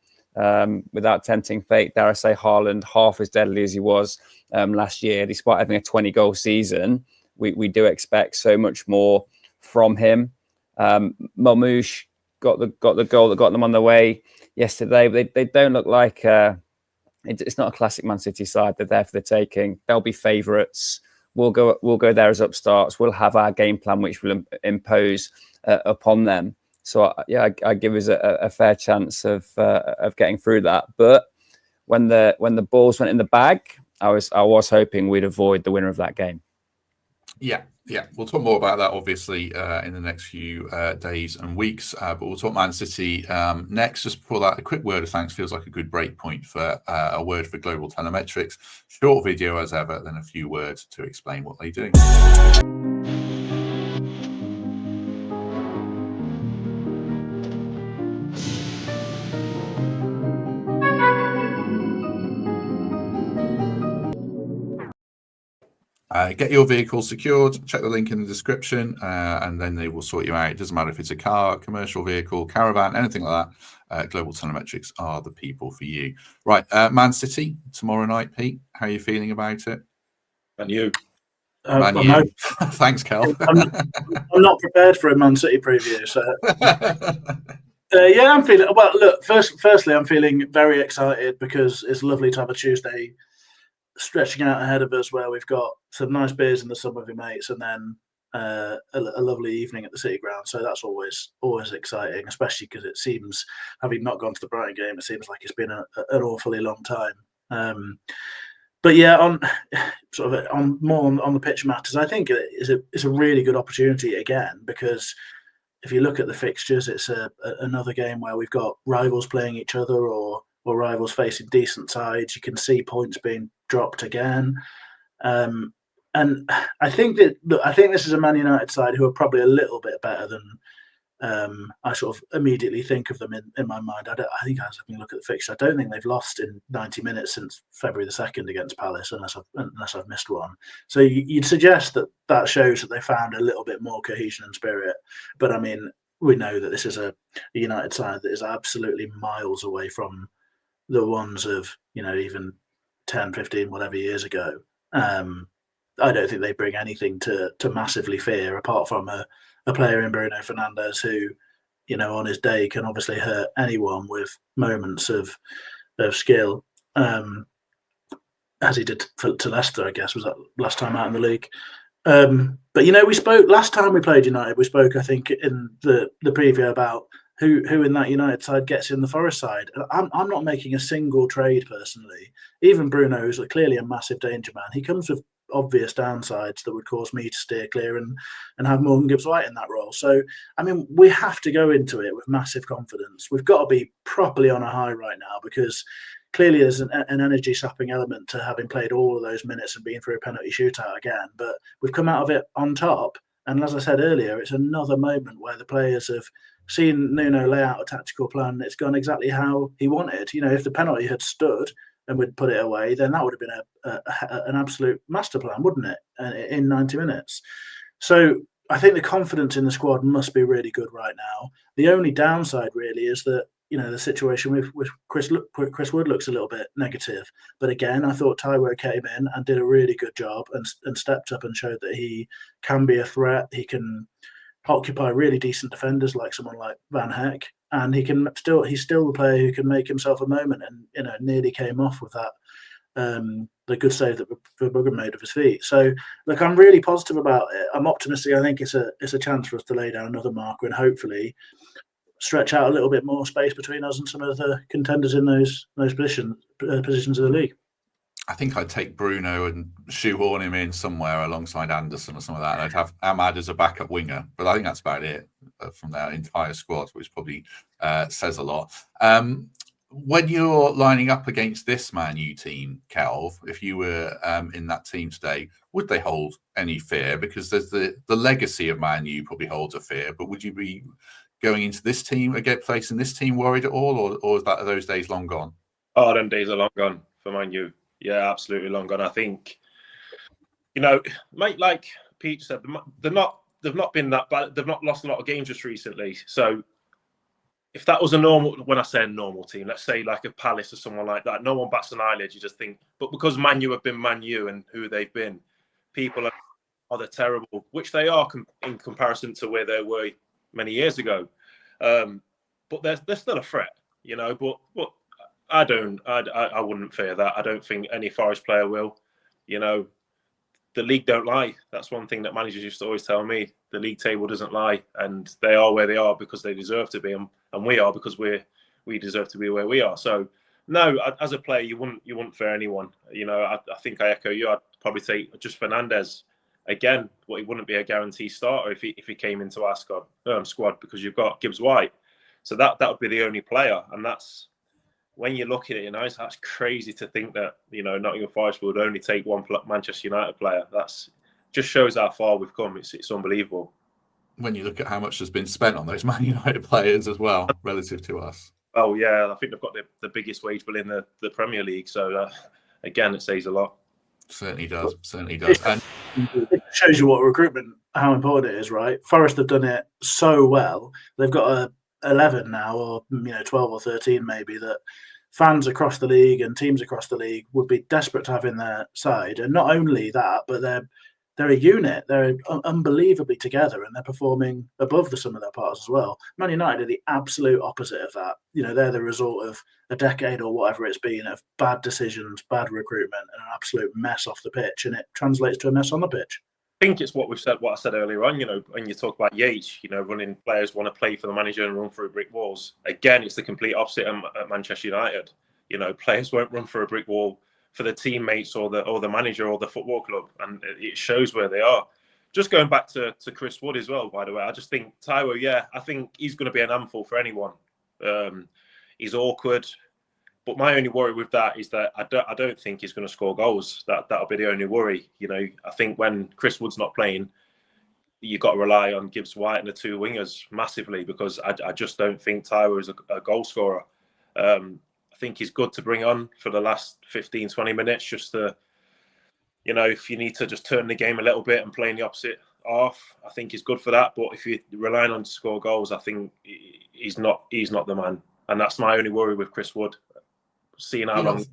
without tempting fate. Dare I say, Haaland half as deadly as he was last year, despite having a 20-goal season. We do expect so much more from him. Marmoush got the goal that got them on the way yesterday. They don't look like it's not a classic Man City side. They're there for the taking. They'll be favourites. We'll go there as upstarts. We'll have our game plan, which will impose upon them. So I give us a fair chance of getting through that. But when the balls went in the bag, I was hoping we'd avoid the winner of that game. Yeah. We'll talk more about that, obviously, in the next few days and weeks. But we'll talk Man City next. Just before that, a quick word of thanks. Feels like a good break point for a word for Global Telemetrics. Short video as ever, then a few words to explain what they do. Get your vehicle secured, check the link in the description, and then they will sort you out. It doesn't matter if it's a car, commercial vehicle, caravan, anything like that. Global Telemetrics are the people for you. Right, Man City, tomorrow night, Pete. How are you feeling about it? And you? Man U. Thanks, Kel. I'm not prepared for a Man City preview, so... I'm feeling... Well, look, firstly, I'm feeling very excited because it's lovely to have a Tuesday stretching out ahead of us where we've got some nice beers in the sun with your mates and then a lovely evening at the City Ground. So that's always exciting, especially because it seems, having not gone to the Brighton game, it seems like it's been an awfully long time. But yeah, on the pitch matters, I think it's a really good opportunity again, because if you look at the fixtures, it's another game where we've got rivals playing each other or rivals facing decent sides. You can see points being dropped again. And I think this is a Man United side who are probably a little bit better than I sort of immediately think of them in my mind. I think as I look at the fixture, I don't think they've lost in 90 minutes since February the 2nd against Palace, unless I've missed one. So you'd suggest that shows that they found a little bit more cohesion and spirit. But I mean, we know that this is a United side that is absolutely miles away from the ones of, even 10, 15, whatever years ago. I don't think they bring anything to massively fear, apart from a player in Bruno Fernandes who, on his day can obviously hurt anyone with moments of skill, as he did to Leicester, I guess, was that last time out in the league. But, we spoke last time we played United, we spoke, I think, in the preview about who in that United side gets in the Forest side. I'm not making a single trade personally. Even Bruno is clearly a massive danger man. He comes with obvious downsides that would cause me to steer clear and have Morgan Gibbs-White in that role. So, I mean, we have to go into it with massive confidence. We've got to be properly on a high right now, because clearly there's an energy-sapping element to having played all of those minutes and being through a penalty shootout again. But we've come out of it on top. And as I said earlier, it's another moment where the players have seen Nuno lay out a tactical plan. It's gone exactly how he wanted. If the penalty had stood and we'd put it away, then that would have been an absolute master plan, wouldn't it, in 90 minutes? So I think the confidence in the squad must be really good right now. The only downside really is that, the situation with Chris Wood looks a little bit negative. But again, I thought Taiwo came in and did a really good job and stepped up and showed that he can be a threat. He can occupy really decent defenders like someone like Van Heck, and he's still the player who can make himself a moment, and nearly came off with that the good save that Verbruggen made with his feet. So look, I'm really positive about it. I'm optimistic. I think it's a chance for us to lay down another marker and hopefully stretch out a little bit more space between us and some of the contenders in those positions of the league. I think I'd take Bruno and shoehorn him in somewhere alongside Anderson or something like that. And I'd have Ahmad as a backup winger. But I think that's about it from their entire squad, which probably says a lot. When you're lining up against this Man U team, Kelv, if you were in that team today, would they hold any fear? Because there's the legacy of Man U probably holds a fear. But would you be going into this team, placing this team worried at all? Or are those days long gone? Oh, them days are long gone for Man U. Yeah, absolutely long gone. I think, like Pete said, they've not been that bad. They've not lost a lot of games just recently. So if that was a normal, when I say a normal team, let's say like a Palace or someone like that, no one bats an eyelid. You just think, but because Man U have been Man U and who they've been, people are they're terrible, which they are in comparison to where they were many years ago. But they're still a threat, But I wouldn't fear that. I don't think any Forest player will. The league don't lie. That's one thing that managers used to always tell me. The league table doesn't lie, and they are where they are because they deserve to be, and we are because we deserve to be where we are. So, no, as a player, you wouldn't fear anyone. I think I echo you. I'd probably take just Fernandes again, but he wouldn't be a guarantee starter if he came into our squad because you've got Gibbs White. So that would be the only player, and that's. When you look at it, that's crazy to think that, Nottingham Forest would only take one Manchester United player. That's just shows how far we've come. It's unbelievable. When you look at how much has been spent on those Man United players as well, relative to us. Oh, yeah. I think they've got the biggest wage bill in the Premier League. So, again, it says a lot. Certainly does. And it shows you how important it is, right? Forest have done it so well. They've got 11 now, or 12 or 13 maybe, that fans across the league and teams across the league would be desperate to have in their side. And not only that, but they're a unit. They're unbelievably together, and they're performing above the sum of their parts as well. Man United are the absolute opposite of that. They're the result of a decade or whatever it's been of bad decisions, bad recruitment, and an absolute mess off the pitch, and it translates to a mess on the pitch. I think it's what I said earlier on, when you talk about Yates, running players want to play for the manager and run through brick walls. Again, it's the complete opposite at Manchester United. Players won't run through a brick wall for the teammates or the manager or the football club, and it shows where they are. Just going back to Chris Wood as well, by the way, I just think Taiwo, I think he's going to be an handful for anyone. He's awkward. But my only worry with that is that I don't think he's going to score goals. That'll be the only worry. I think when Chris Wood's not playing, you've got to rely on Gibbs White and the two wingers massively because I just don't think Taiwo is a goal scorer. I think he's good to bring on for the last 15, 20 minutes just to, if you need to just turn the game a little bit and play in the opposite half, I think he's good for that. But if you're relying on to score goals, I think he's not the man. And that's my only worry with Chris Wood. Seeing how long.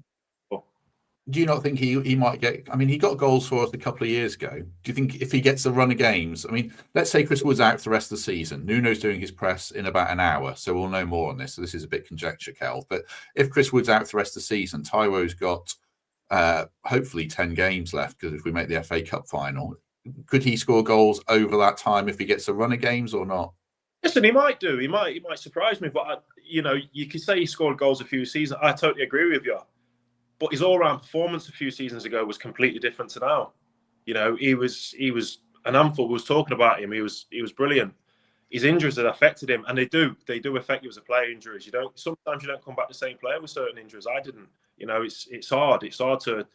Do you not think he might get? I mean, he got goals for us a couple of years ago. Do you think if he gets a run of games? I mean, let's say Chris Wood's out for the rest of the season. Nuno's doing his press in about an hour, so we'll know more on this. So this is a bit conjecture, Kel. But if Chris Wood's out for the rest of the season, Taiwo's got hopefully 10 games left because if we make the FA Cup final, could he score goals over that time if he gets a run of games or not? Listen, he might do. He might surprise me. But you could say he scored goals a few seasons. I totally agree with you. But his all-round performance a few seasons ago was completely different to now. He was an handful. We was talking about him. He was brilliant. His injuries had affected him, and they do affect you as a player. Injuries. Sometimes you don't come back the same player with certain injuries. I didn't. It's hard. It's hard to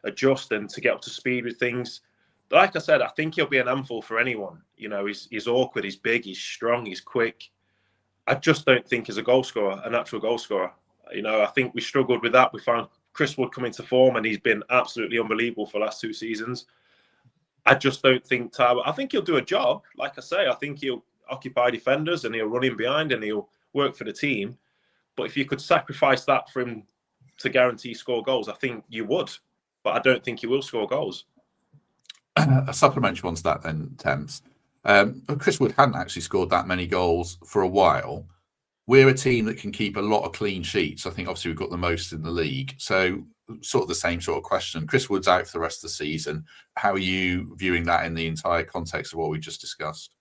adjust and to get up to speed with things. But like I said, I think he'll be an handful for anyone. He's awkward. He's big. He's strong. He's quick. I just don't think he's a goal scorer, a natural goal scorer. I think we struggled with that. We found Chris Wood come into form and he's been absolutely unbelievable for the last 2 seasons. I just don't think Taiwo. I think he'll do a job. Like I say, I think he'll occupy defenders and he'll run in behind and he'll work for the team. But if you could sacrifice that for him to guarantee score goals, I think you would. But I don't think he will score goals. A supplementary one to that then, Thames. Chris Wood hadn't actually scored that many goals for a while. We're a team that can keep a lot of clean sheets. I think obviously we've got the most in the league. So sort of the same sort of question. Chris Wood's out for the rest of the season. How are you viewing that in the entire context of what we just discussed?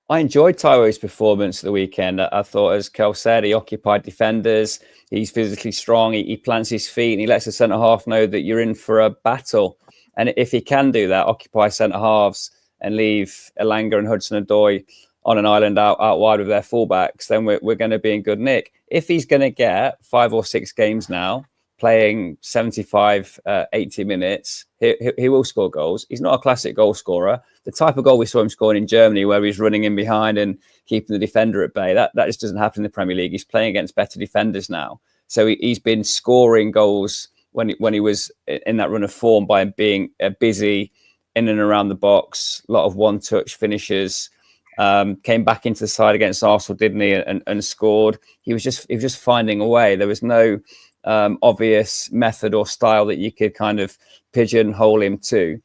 I enjoyed Taiwo's performance at the weekend. I thought, as Kel said, he occupied defenders. He's physically strong. He plants his feet and he lets the centre half know that you're in for a battle. And if he can do that, occupy centre halves and leave Elanga and Hudson-Odoi on an island out wide with their fullbacks, then we're going to be in good nick. If he's going to get 5 or 6 games now, playing 75, 80 minutes, he will score goals. He's not a classic goal scorer. The type of goal we saw him scoring in Germany, where he's running in behind and keeping the defender at bay, that just doesn't happen in the Premier League. He's playing against better defenders now. So he's been scoring goals when he was in that run of form by being busy in and around the box, a lot of one-touch finishes. Came back into the side against Arsenal, didn't he, and scored. He was just finding a way. There was no obvious method or style that you could kind of pigeonhole him to.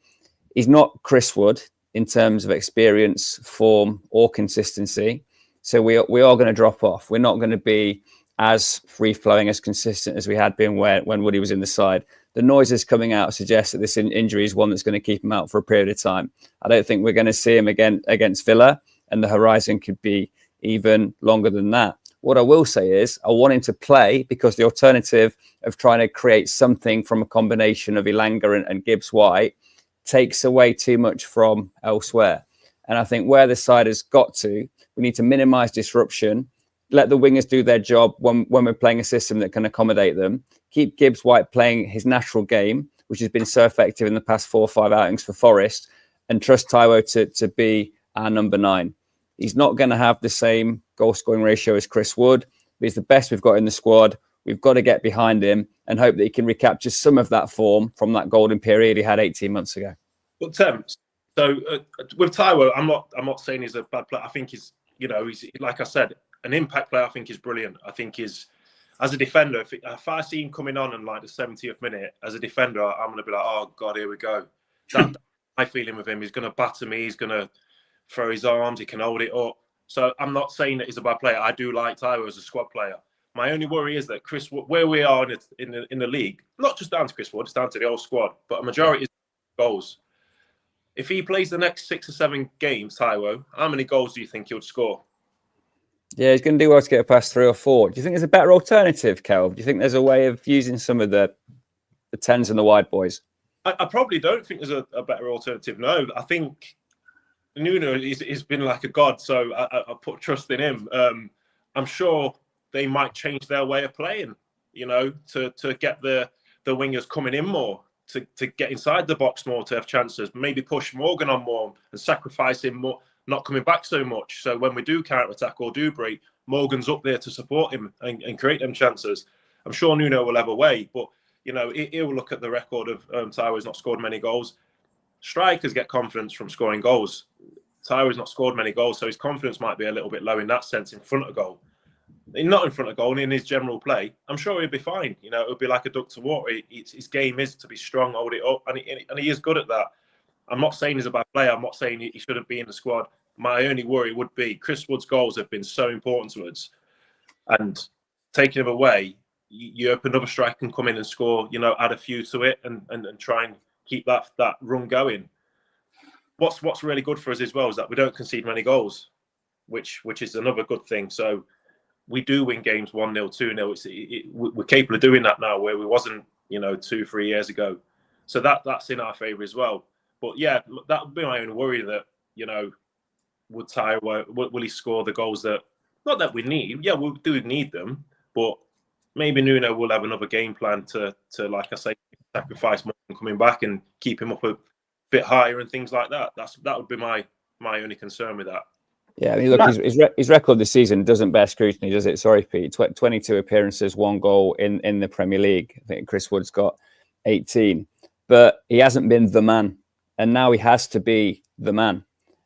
He's not Chris Wood in terms of experience, form, or consistency. So we are going to drop off. We're not going to be as free-flowing, as consistent as we had been when Woody was in the side. The noises coming out suggest that this injury is one that's going to keep him out for a period of time. I don't think we're going to see him again against Villa, and the horizon could be even longer than that. What I will say is I want him to play, because the alternative of trying to create something from a combination of Elanga and Gibbs-White takes away too much from elsewhere. And I think where the side has got to, we need to minimise disruption, let the wingers do their job when we're playing a system that can accommodate them, keep Gibbs-White playing his natural game, which has been so effective in the past 4 or 5 outings for Forest, and trust Taiwo to be our number 9. He's not going to have the same goal-scoring ratio as Chris Wood, but he's the best we've got in the squad. We've got to get behind him and hope that he can recapture some of that form from that golden period he had 18 months ago. But so with Taiwo, I'm not saying he's a bad player. I think he's like I said, an impact player. I think is brilliant. I think as a defender, if I see him coming on in like the 70th minute as a defender, I'm going to be like, oh God, here we go. That's my feeling with him. He's going to batter me. He's going to throw his arms. He can hold it up. So I'm not saying that he's a bad player. I do like Taiwo as a squad player. My only worry is that Chris, where we are in the league, not just down to Chris Wood, it's down to the whole squad, but a majority is goals. If he plays the next 6 or 7 games, Taiwo, how many goals do you think he would score? Yeah, he's going to do well to get past 3 or 4. Do you think there's a better alternative, Kel? Do you think there's a way of using some of the 10s and the wide boys? I probably don't think there's a better alternative. No, I think Nuno has been like a god, so I put trust in him. I'm sure they might change their way of playing, to get the wingers coming in more, to get inside the box more, to have chances, maybe push Morgan on more and sacrifice him more, not coming back so much. So when we do counter-attack or do break, Morgan's up there to support him and create them chances. I'm sure Nuno will have a way, but he'll look at the record of Taiwo's not scored many goals. Strikers get confidence from scoring goals. Taiwo's not scored many goals, so his confidence might be a little bit low in that sense in front of goal. Not in front of goal, in his general play, I'm sure he'll be fine. It'll be like a duck to water. His game is to be strong, hold it up, and he is good at that. I'm not saying he's a bad player. I'm not saying he shouldn't be in the squad. My only worry would be Chris Wood's goals have been so important to us, and taking him away, you hope another striker can come in and score. Add a few to it and try and keep that run going. What's really good for us as well is that we don't concede many goals, which is another good thing. So we do win games 1-0, 2-0. We're capable of doing that now, where we wasn't, 2-3 years ago. So that's in our favour as well. But yeah, that would be my only worry, that would Taiwo, will he score the goals that, not that we need? Yeah, we do need them, but maybe Nuno will have another game plan to like I say, sacrifice more and coming back and keep him up a bit higher and things like that. That would be my only concern with that. Yeah, I mean, look, his record this season doesn't bear scrutiny, does it? Sorry, Pete. 22 appearances, 1 goal in the Premier League. I think Chris Wood's got 18. But he hasn't been the man. And now he has to be the man.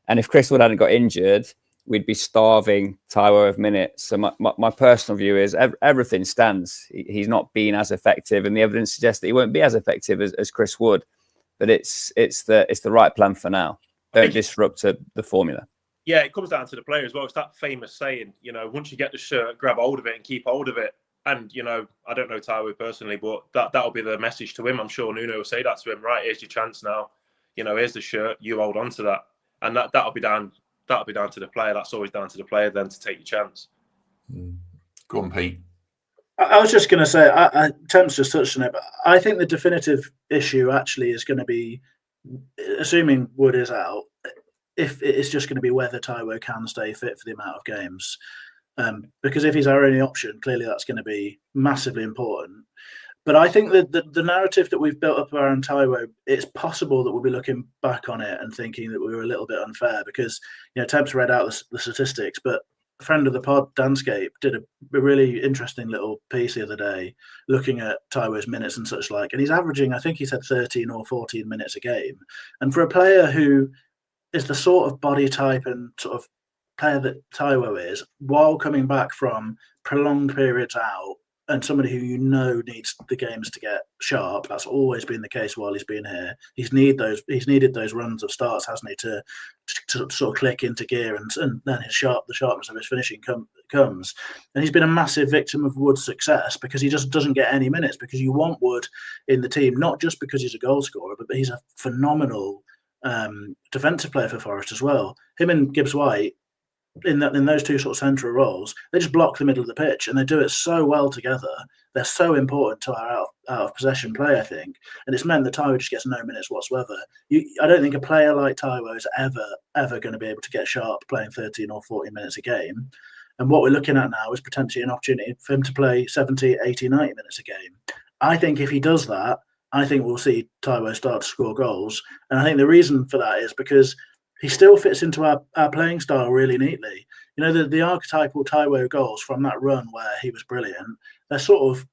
And if Chris Wood hadn't got injured, we'd be starving Taiwo of minutes. So my personal view is everything stands. He's not been as effective, and the evidence suggests that he won't be as effective as Chris Wood. But it's the right plan for now. Don't disrupt the formula. Yeah, it comes down to the player as well. It's that famous saying, once you get the shirt, grab hold of it and keep hold of it. And, I don't know Taiwo personally, but that'll be the message to him. I'm sure Nuno will say that to him. Right, here's your chance now. Here's the shirt. You hold on to that. And that'll be down to the player. That's always down to the player then to take your chance. Go on, Pete. I was just going to say, Temps just touched on it, but I think the definitive issue actually is going to be, assuming Wood is out, if it's just going to be whether Taiwo can stay fit for the amount of games. Because if he's our only option, clearly that's going to be massively important. But I think that the narrative that we've built up around Taiwo, it's possible that we'll be looking back on it and thinking that we were a little bit unfair because, Temps read out the statistics, but a friend of the pod, Danscape, did a really interesting little piece the other day looking at Taiwo's minutes and such like. And he's averaging, I think he said 13 or 14 minutes a game. And for a player who is the sort of body type and sort of player that Taiwo is, while coming back from prolonged periods out, and somebody who needs the games to get sharp. That's always been the case while he's been here. He's needed those runs of starts, hasn't he, to sort of click into gear, and then the sharpness of his finishing comes. And he's been a massive victim of Wood's success because he just doesn't get any minutes. Because you want Wood in the team, not just because he's a goal scorer, but he's a phenomenal defensive player for Forest as well. Him and Gibbs White, in those two sort of central roles, they just block the middle of the pitch and they do it so well together. They're so important to our out of possession play, I think, and it's meant that Taiwo just gets no minutes whatsoever. I don't think a player like Taiwo is ever going to be able to get sharp playing 13 or 14 minutes a game. And what we're looking at now is potentially an opportunity for him to play 70, 80, 90 minutes a game. I think if he does that, I think we'll see Taiwo start to score goals. And I think the reason for that is because he still fits into our playing style really neatly. The archetypal Taiwo goals from that run where he was brilliant, they're sort of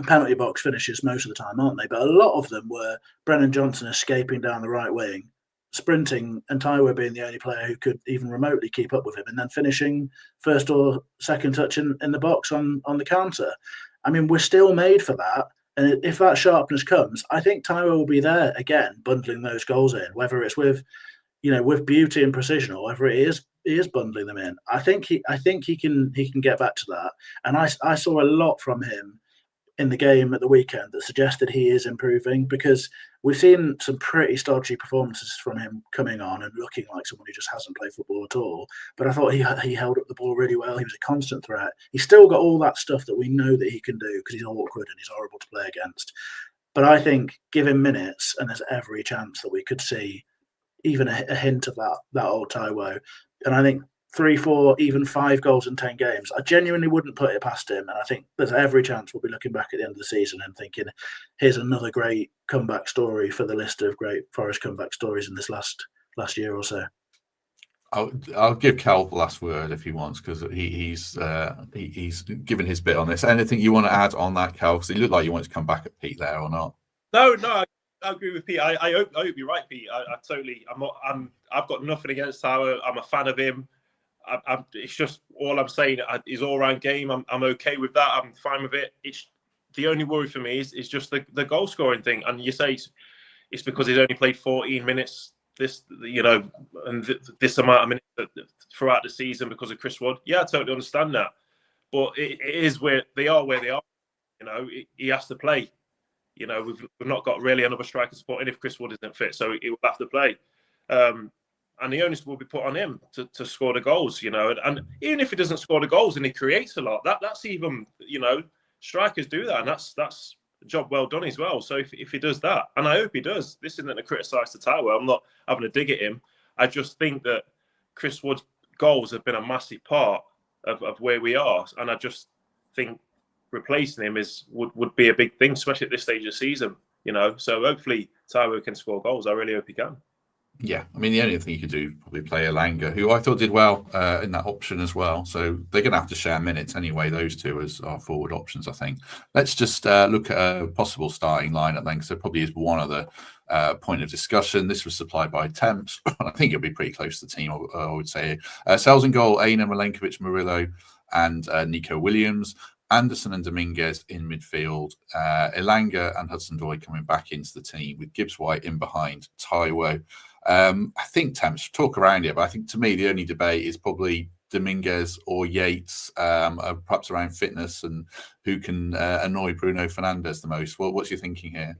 penalty box finishes most of the time, aren't they? But a lot of them were Brennan Johnson escaping down the right wing, sprinting, and Taiwo being the only player who could even remotely keep up with him, and then finishing first or second touch in the box on the counter. I mean, we're still made for that. And if that sharpness comes, I think Taiwo will be there again, bundling those goals in, whether it's with beauty and precision, or whether he is bundling them in. I think he can get back to that. And I saw a lot from him in the game at the weekend that suggested he is improving, because we've seen some pretty stodgy performances from him coming on and looking like someone who just hasn't played football at all. But I thought he held up the ball really well. He was a constant threat. He's still got all that stuff that we know that he can do because he's awkward and he's horrible to play against. But I think give him minutes and there's every chance that we could see even a hint of that old Taiwo. And I think 3, 4, even 5 goals in 10 games, I genuinely wouldn't put it past him. And I think there's every chance we'll be looking back at the end of the season and thinking, here's another great comeback story for the list of great Forest comeback stories in this last year or so. I'll give Cal the last word if he wants, because he's given his bit on this. Anything you want to add on that, Cal? Because he looked like you wanted to come back at Pete there or not. No, I agree with Pete. I hope you're right, Pete. I've got nothing against Taiwo. I'm a fan of him. It's just all I'm saying. His all-round game. I'm okay with that. I'm fine with it. It's the only worry for me is just the goal scoring thing. And you say it's because he's only played 14 minutes this amount of minutes throughout the season because of Chris Wood. Yeah, I totally understand that. But it is where they are. He has to play. We've not got really another striker supporting if Chris Wood isn't fit, so he will have to play. And the onus will be put on him to score the goals, And even if he doesn't score the goals and he creates a lot, that's even, strikers do that, and that's a job well done as well. So if he does that, and I hope he does, this isn't a criticise to Taiwo. I'm not having a dig at him. I just think that Chris Wood's goals have been a massive part of where we are, and I just think replacing him would be a big thing, especially at this stage of the season. So hopefully Taiwo can score goals. I really hope he can. Yeah, I mean, the only thing you could do probably play Elanga, who I thought did well in that option as well. So they're going to have to share minutes anyway, those two as our forward options, I think. Let's just look at a possible starting lineup then, because there probably is one other point of discussion. This was supplied by Temps. I think it'll be pretty close to the team, I would say. Sales in goal, Aina, Milenkovic, Murillo, and Nico Williams. Anderson and Dominguez in midfield, Elanga and Hudson-Odoi coming back into the team with Gibbs White in behind Taiwo. I think Temps talk around it, but I think to me the only debate is probably Dominguez or Yates, perhaps around fitness and who can annoy Bruno Fernandes the most. What's your thinking here?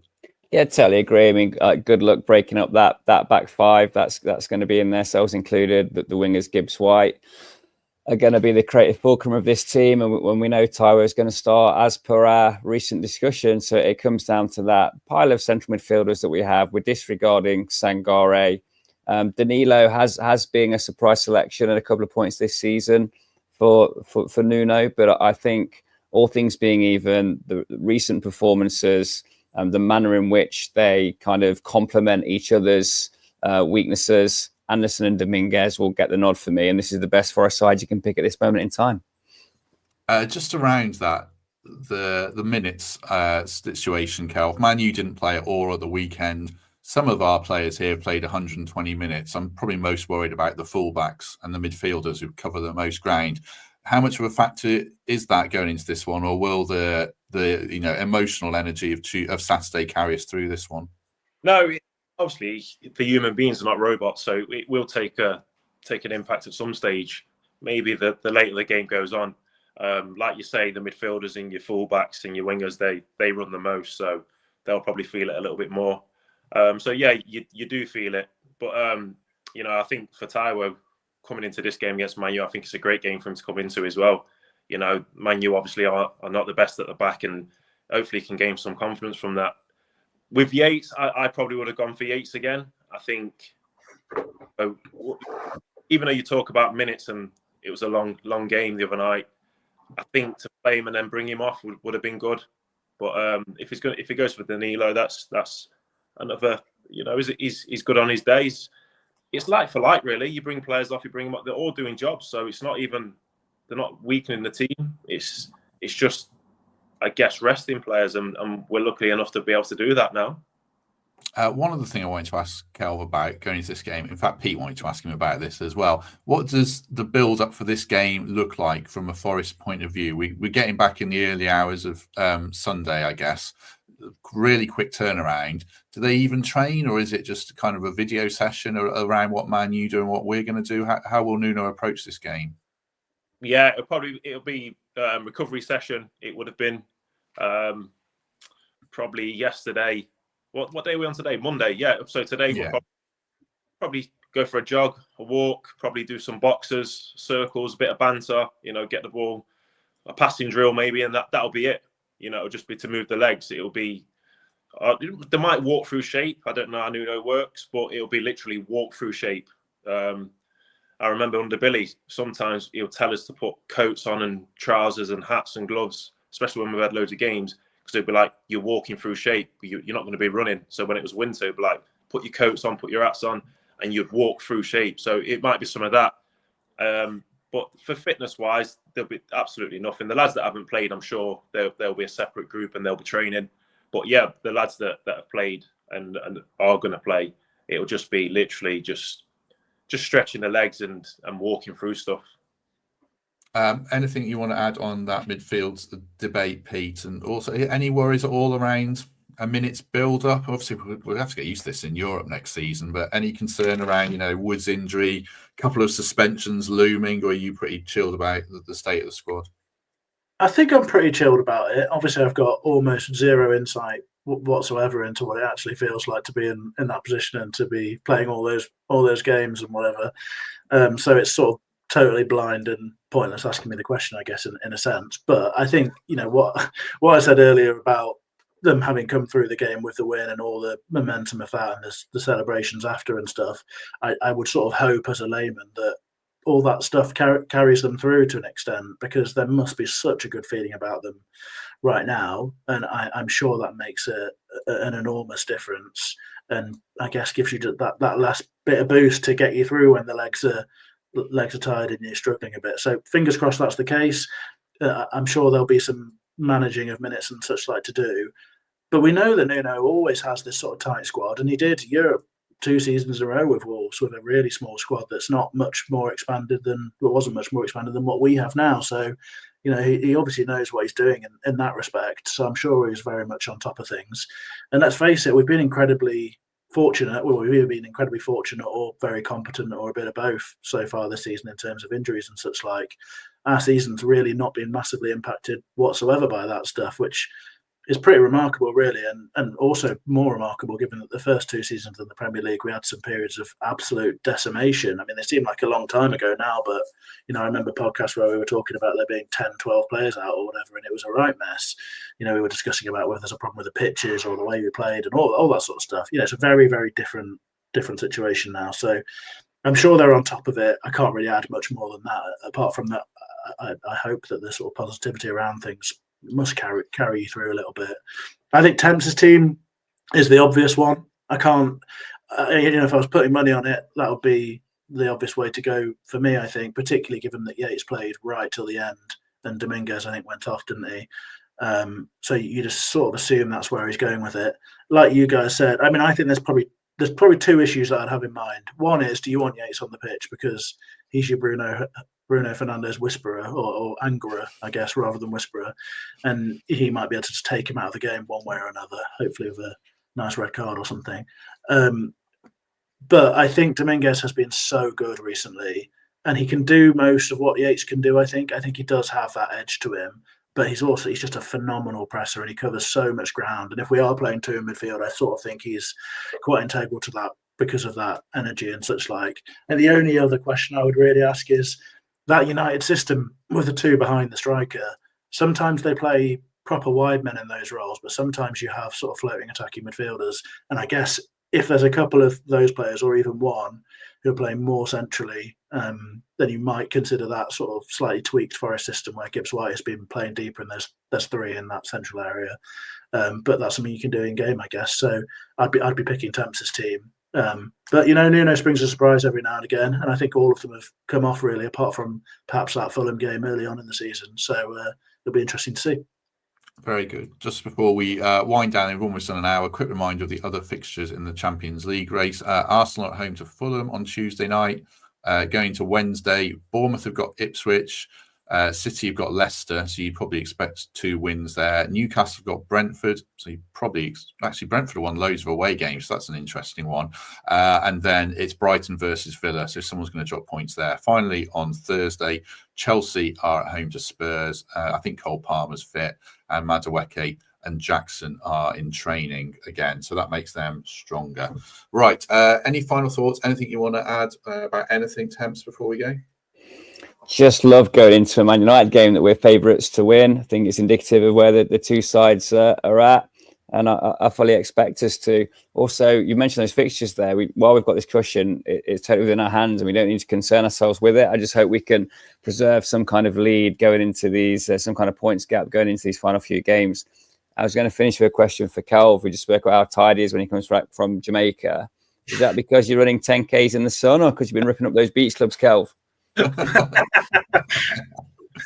Yeah, totally agree. I mean, good luck breaking up that back five. That's going to be in there, selves included. The wingers Gibbs White are going to be the creative fulcrum of this team, and when we know Taiwo is going to start, as per our recent discussion, so it comes down to that pile of central midfielders that we have. We're disregarding Sangare. Danilo has been a surprise selection at a couple of points this season for Nuno, but I think all things being even, the recent performances, the manner in which they kind of complement each other's weaknesses, Anderson and Dominguez will get the nod for me, and this is the best Forest side you can pick at this moment in time. Just around that, the minutes situation, Cal. Man U didn't play at all at the weekend. Some of our players here played 120 minutes. I'm probably most worried about the fullbacks and the midfielders who cover the most ground. How much of a factor is that going into this one, or will the emotional energy of Saturday carry us through this one? No, obviously the human beings are not robots, so it will take an impact at some stage. Maybe the later the game goes on, like you say, the midfielders and your fullbacks and your wingers, they run the most, so they'll probably feel it a little bit more. So yeah, you do feel it, but I think for Taiwo coming into this game against Man U, I think it's a great game for him to come into as well. Man U obviously are not the best at the back, and hopefully he can gain some confidence from that. With Yates, I probably would have gone for Yates again. I think, even though you talk about minutes and it was a long game the other night, I think to play him and then bring him off would have been good. But if he goes for Danilo, that's another. He's good on his days. It's like for like, really. You bring players off, you bring them up. They're all doing jobs, so it's not even they're not weakening the team. It's just, I guess, resting players, and we're lucky enough to be able to do that now. One other thing I wanted to ask Kelv about going into this game, in fact, Pete wanted to ask him about this as well. What does the build-up for this game look like from a Forest point of view? We're getting back in the early hours of Sunday, I guess. Really quick turnaround. Do they even train, or is it just kind of a video session around what Man U do and what we're going to do? How will Nuno approach this game? Yeah, it'll be recovery session. It would have been probably yesterday. What day are we on today? Monday. Yeah. So today we'll probably go for a jog, a walk, probably do some boxes, circles, a bit of banter. Get the ball, a passing drill maybe, and that'll be it. It'll just be to move the legs. It'll be they might walk through shape. I don't know how Nuno works, but it'll be literally walk through shape. I remember under Billy, sometimes he'll tell us to put coats on and trousers and hats and gloves, especially when we've had loads of games, because it'd be like, you're walking through shape, you're not going to be running. So when it was winter, it'd be like, put your coats on, put your hats on, and you'd walk through shape. So it might be some of that. But for fitness-wise, there'll be absolutely nothing. The lads that haven't played, I'm sure there'll be a separate group and they'll be training. But yeah, the lads that have played and are going to play, it'll just be literally just stretching the legs and walking through stuff. Anything you want to add on that midfield debate, Pete? And also, any worries at all around a minute's build-up? Obviously, we'll have to get used to this in Europe next season, but any concern around, Wood's injury, a couple of suspensions looming, or are you pretty chilled about the state of the squad? I think I'm pretty chilled about it. Obviously, I've got almost zero insight whatsoever into what it actually feels like to be in that position and to be playing all those games and whatever. So it's sort of totally blind and pointless asking me the question, I guess, in a sense. But I think, what I said earlier about them having come through the game with the win and all the momentum of that and the celebrations after and stuff, I would sort of hope as a layman that all that stuff carries them through to an extent, because there must be such a good feeling about them right now, and I'm sure that makes an enormous difference, and I guess gives you that last bit of boost to get you through when the legs are tired and you're struggling a bit. So fingers crossed that's the case. I'm sure there'll be some managing of minutes and such like to do, but we know that Nuno always has this sort of tight squad, and he did Europe 2 seasons in a row with Wolves with a really small squad that's not much more expanded than wasn't much more expanded than what we have now. So he obviously knows what he's doing in that respect. So I'm sure he's very much on top of things. And let's face it, we've been incredibly fortunate. Well, we've either been incredibly fortunate or very competent or a bit of both so far this season in terms of injuries and such like. Our season's really not been massively impacted whatsoever by that stuff, which is pretty remarkable, really, and also more remarkable given that the first 2 seasons in the Premier League we had some periods of absolute decimation. I mean, they seem like a long time ago now, but I remember podcasts where we were talking about there being 10, 12 players out or whatever, and it was a right mess. We were discussing about whether there's a problem with the pitches or the way we played and all that sort of stuff. It's a very, very different situation now. So I'm sure they're on top of it. I can't really add much more than that. Apart from that, I hope that the sort of positivity around things must carry you through a little bit. I think Temps' team is the obvious one. I can't, if I was putting money on it, that would be the obvious way to go for me, I think, particularly given that Yates played right till the end and Dominguez, I think, went off, didn't he? So you just sort of assume that's where he's going with it. Like you guys said, I mean, I think there's probably 2 issues that I'd have in mind. One is, do you want Yates on the pitch because he's your Bruno Fernandes whisperer or angerer, I guess, rather than whisperer, and he might be able to just take him out of the game one way or another, hopefully with a nice red card or something. But I think Dominguez has been so good recently, and he can do most of what Yates can do. I think he does have that edge to him, but he's just a phenomenal presser, and he covers so much ground. And if we are playing 2 in midfield, I sort of think he's quite integral to that because of that energy and such like. And the only other question I would really ask is that United system with the 2 behind the striker. Sometimes they play proper wide men in those roles, but sometimes you have sort of floating attacking midfielders. And I guess if there's a couple of those players, or even one, who are playing more centrally, then you might consider that sort of slightly tweaked Forest system where Gibbs White has been playing deeper and there's 3 in that central area. But that's something you can do in game, I guess. So I'd be picking Temps' team. But Nuno springs a surprise every now and again, and I think all of them have come off really, apart from perhaps that Fulham game early on in the season. So it'll be interesting to see. Very good. Just before we wind down, we've almost done an hour. Quick reminder of the other fixtures in the Champions League race. Arsenal at home to Fulham on Tuesday night. Going to Wednesday, Bournemouth have got Ipswich. City have got Leicester, so you probably expect 2 wins there. Newcastle have got Brentford, so you probably Brentford have won loads of away games, so that's an interesting one. And then it's Brighton versus Villa, so someone's going to drop points there. Finally, on Thursday, Chelsea are at home to Spurs. I think Cole Palmer's fit, and Madueke and Jackson are in training again, so that makes them stronger. Right, any final thoughts? Anything you want to add about anything, Temps, before we go? Just love going into a Man United game that we're favourites to win. I think it's indicative of where the 2 sides are at, and I fully expect us to. Also, you mentioned those fixtures there. While we've got this cushion, it's totally within our hands, and we don't need to concern ourselves with it. I just hope we can preserve some kind of lead going into these, some kind of points gap going into these final few games. I was going to finish with a question for Kelv. We just spoke about how tired he is when he comes back from Jamaica. Is that because you're running 10Ks in the sun, or because you've been ripping up those beach clubs, Kelv?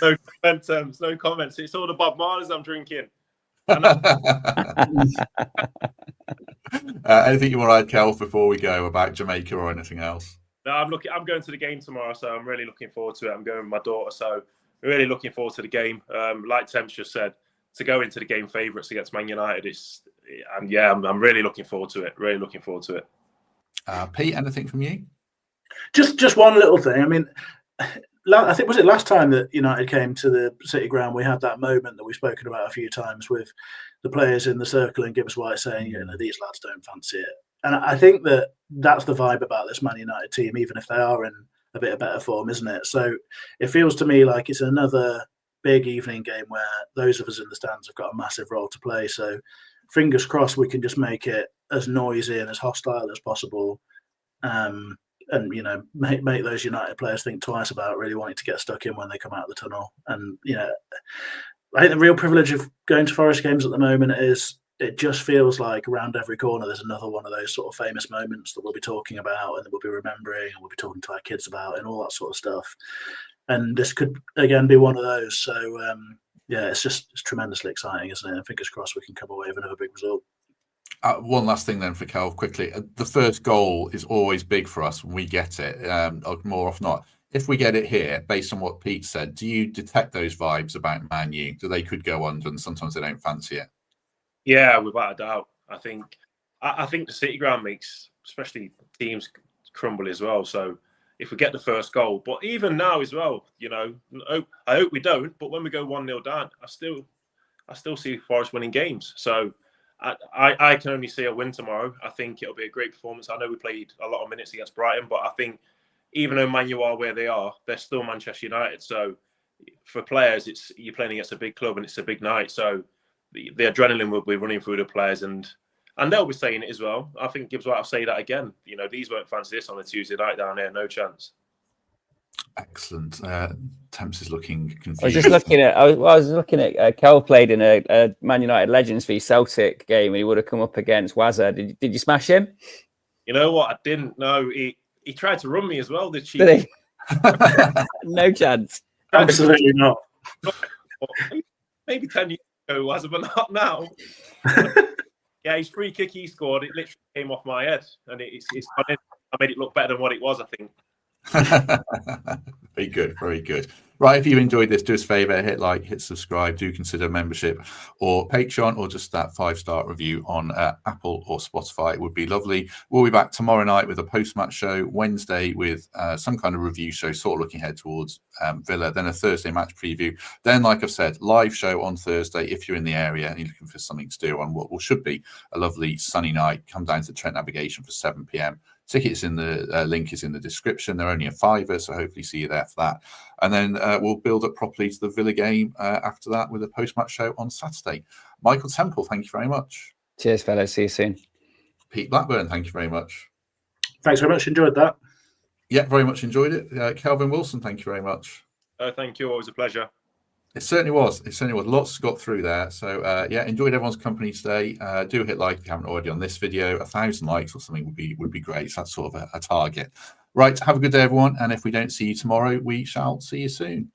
No comments. It's all the Bob Marley's I'm drinking. Anything you want to add, Kel, before we go about Jamaica or anything else? No, I'm going to the game tomorrow, so I'm really looking forward to it. I'm going with my daughter, so really looking forward to the game. Like Temps just said, to go into the game favourites against Man United, I'm really looking forward to it. Really looking forward to it. Pete, anything from you? Just one little thing. I mean, I think, was it last time that United came to the City ground, we had that moment that we've spoken about a few times with the players in the circle and Gibbs White saying, these lads don't fancy it. And I think that's the vibe about this Man United team, even if they are in a bit of better form, isn't it? So it feels to me like it's another big evening game where those of us in the stands have got a massive role to play. So fingers crossed we can just make it as noisy and as hostile as possible. And make those United players think twice about really wanting to get stuck in when they come out of the tunnel. And I think the real privilege of going to Forest games at the moment is it just feels like around every corner there's another one of those sort of famous moments that we'll be talking about and that we'll be remembering and we'll be talking to our kids about and all that sort of stuff. And this could again be one of those. So it's tremendously exciting, isn't it? And fingers crossed we can come away with another big result. One last thing then for Cal quickly. The first goal is always big for us when we get it, more often not. If we get it here, based on what Pete said, do you detect those vibes about Man U? Do they could go under and sometimes they don't fancy it? Yeah, without a doubt. I think I think the City ground makes especially teams crumble as well. So if we get the first goal, but even now as well, you know, I hope we don't. But when we go 1-0 down, I still see Forest winning games. So I can only see a win tomorrow. I think it'll be a great performance. I know we played a lot of minutes against Brighton, but I think even though Man U are where they are, they're still Manchester United. So for players, you're playing against a big club and it's a big night. So the adrenaline will be running through the players and they'll be saying it as well. I think Gibbs White will say that again. You know, these won't fancy this on a Tuesday night down there. No chance. Excellent. Temps is looking confused. I was just looking at. I was looking at. Kel played in a Man United Legends v Celtic game, and he would have come up against Wazza. Did you smash him? You know what? I didn't know. He tried to run me as well. Did he? No chance. Absolutely not. Maybe 10 years ago, Wazza, but not now. Yeah, his free kick he scored, it literally came off my head, and I made it look better than what it was, I think. Very good, very good. Right, if you enjoyed this, do us a favour, hit like, hit subscribe, do consider membership or Patreon, or just that 5-star review on Apple or Spotify. It would be lovely. We'll be back tomorrow night with a post-match show, Wednesday with some kind of review show, sort of looking ahead towards Villa, then a Thursday match preview. Then, like I've said, live show on Thursday if you're in the area and you're looking for something to do on what should be a lovely sunny night. Come down to Trent Navigation for 7 p.m. Tickets in the link is in the description. They're only a £5, so hopefully see you there for that. And then we'll build up properly to the Villa game after that with a post-match show on Saturday. Michael Temple, thank you very much. Cheers, fellas. See you soon. Pete Blackburn, thank you very much. Thanks very much. Enjoyed that. Yeah, very much enjoyed it. Kelvin Wilson, thank you very much. Thank you. Always a pleasure. It certainly was. It certainly was. Lots got through there. So, yeah, enjoyed everyone's company today. Do hit like if you haven't already on this video. 1,000 likes or something would be great. So that's sort of a target. Right. Have a good day, everyone. And if we don't see you tomorrow, we shall see you soon.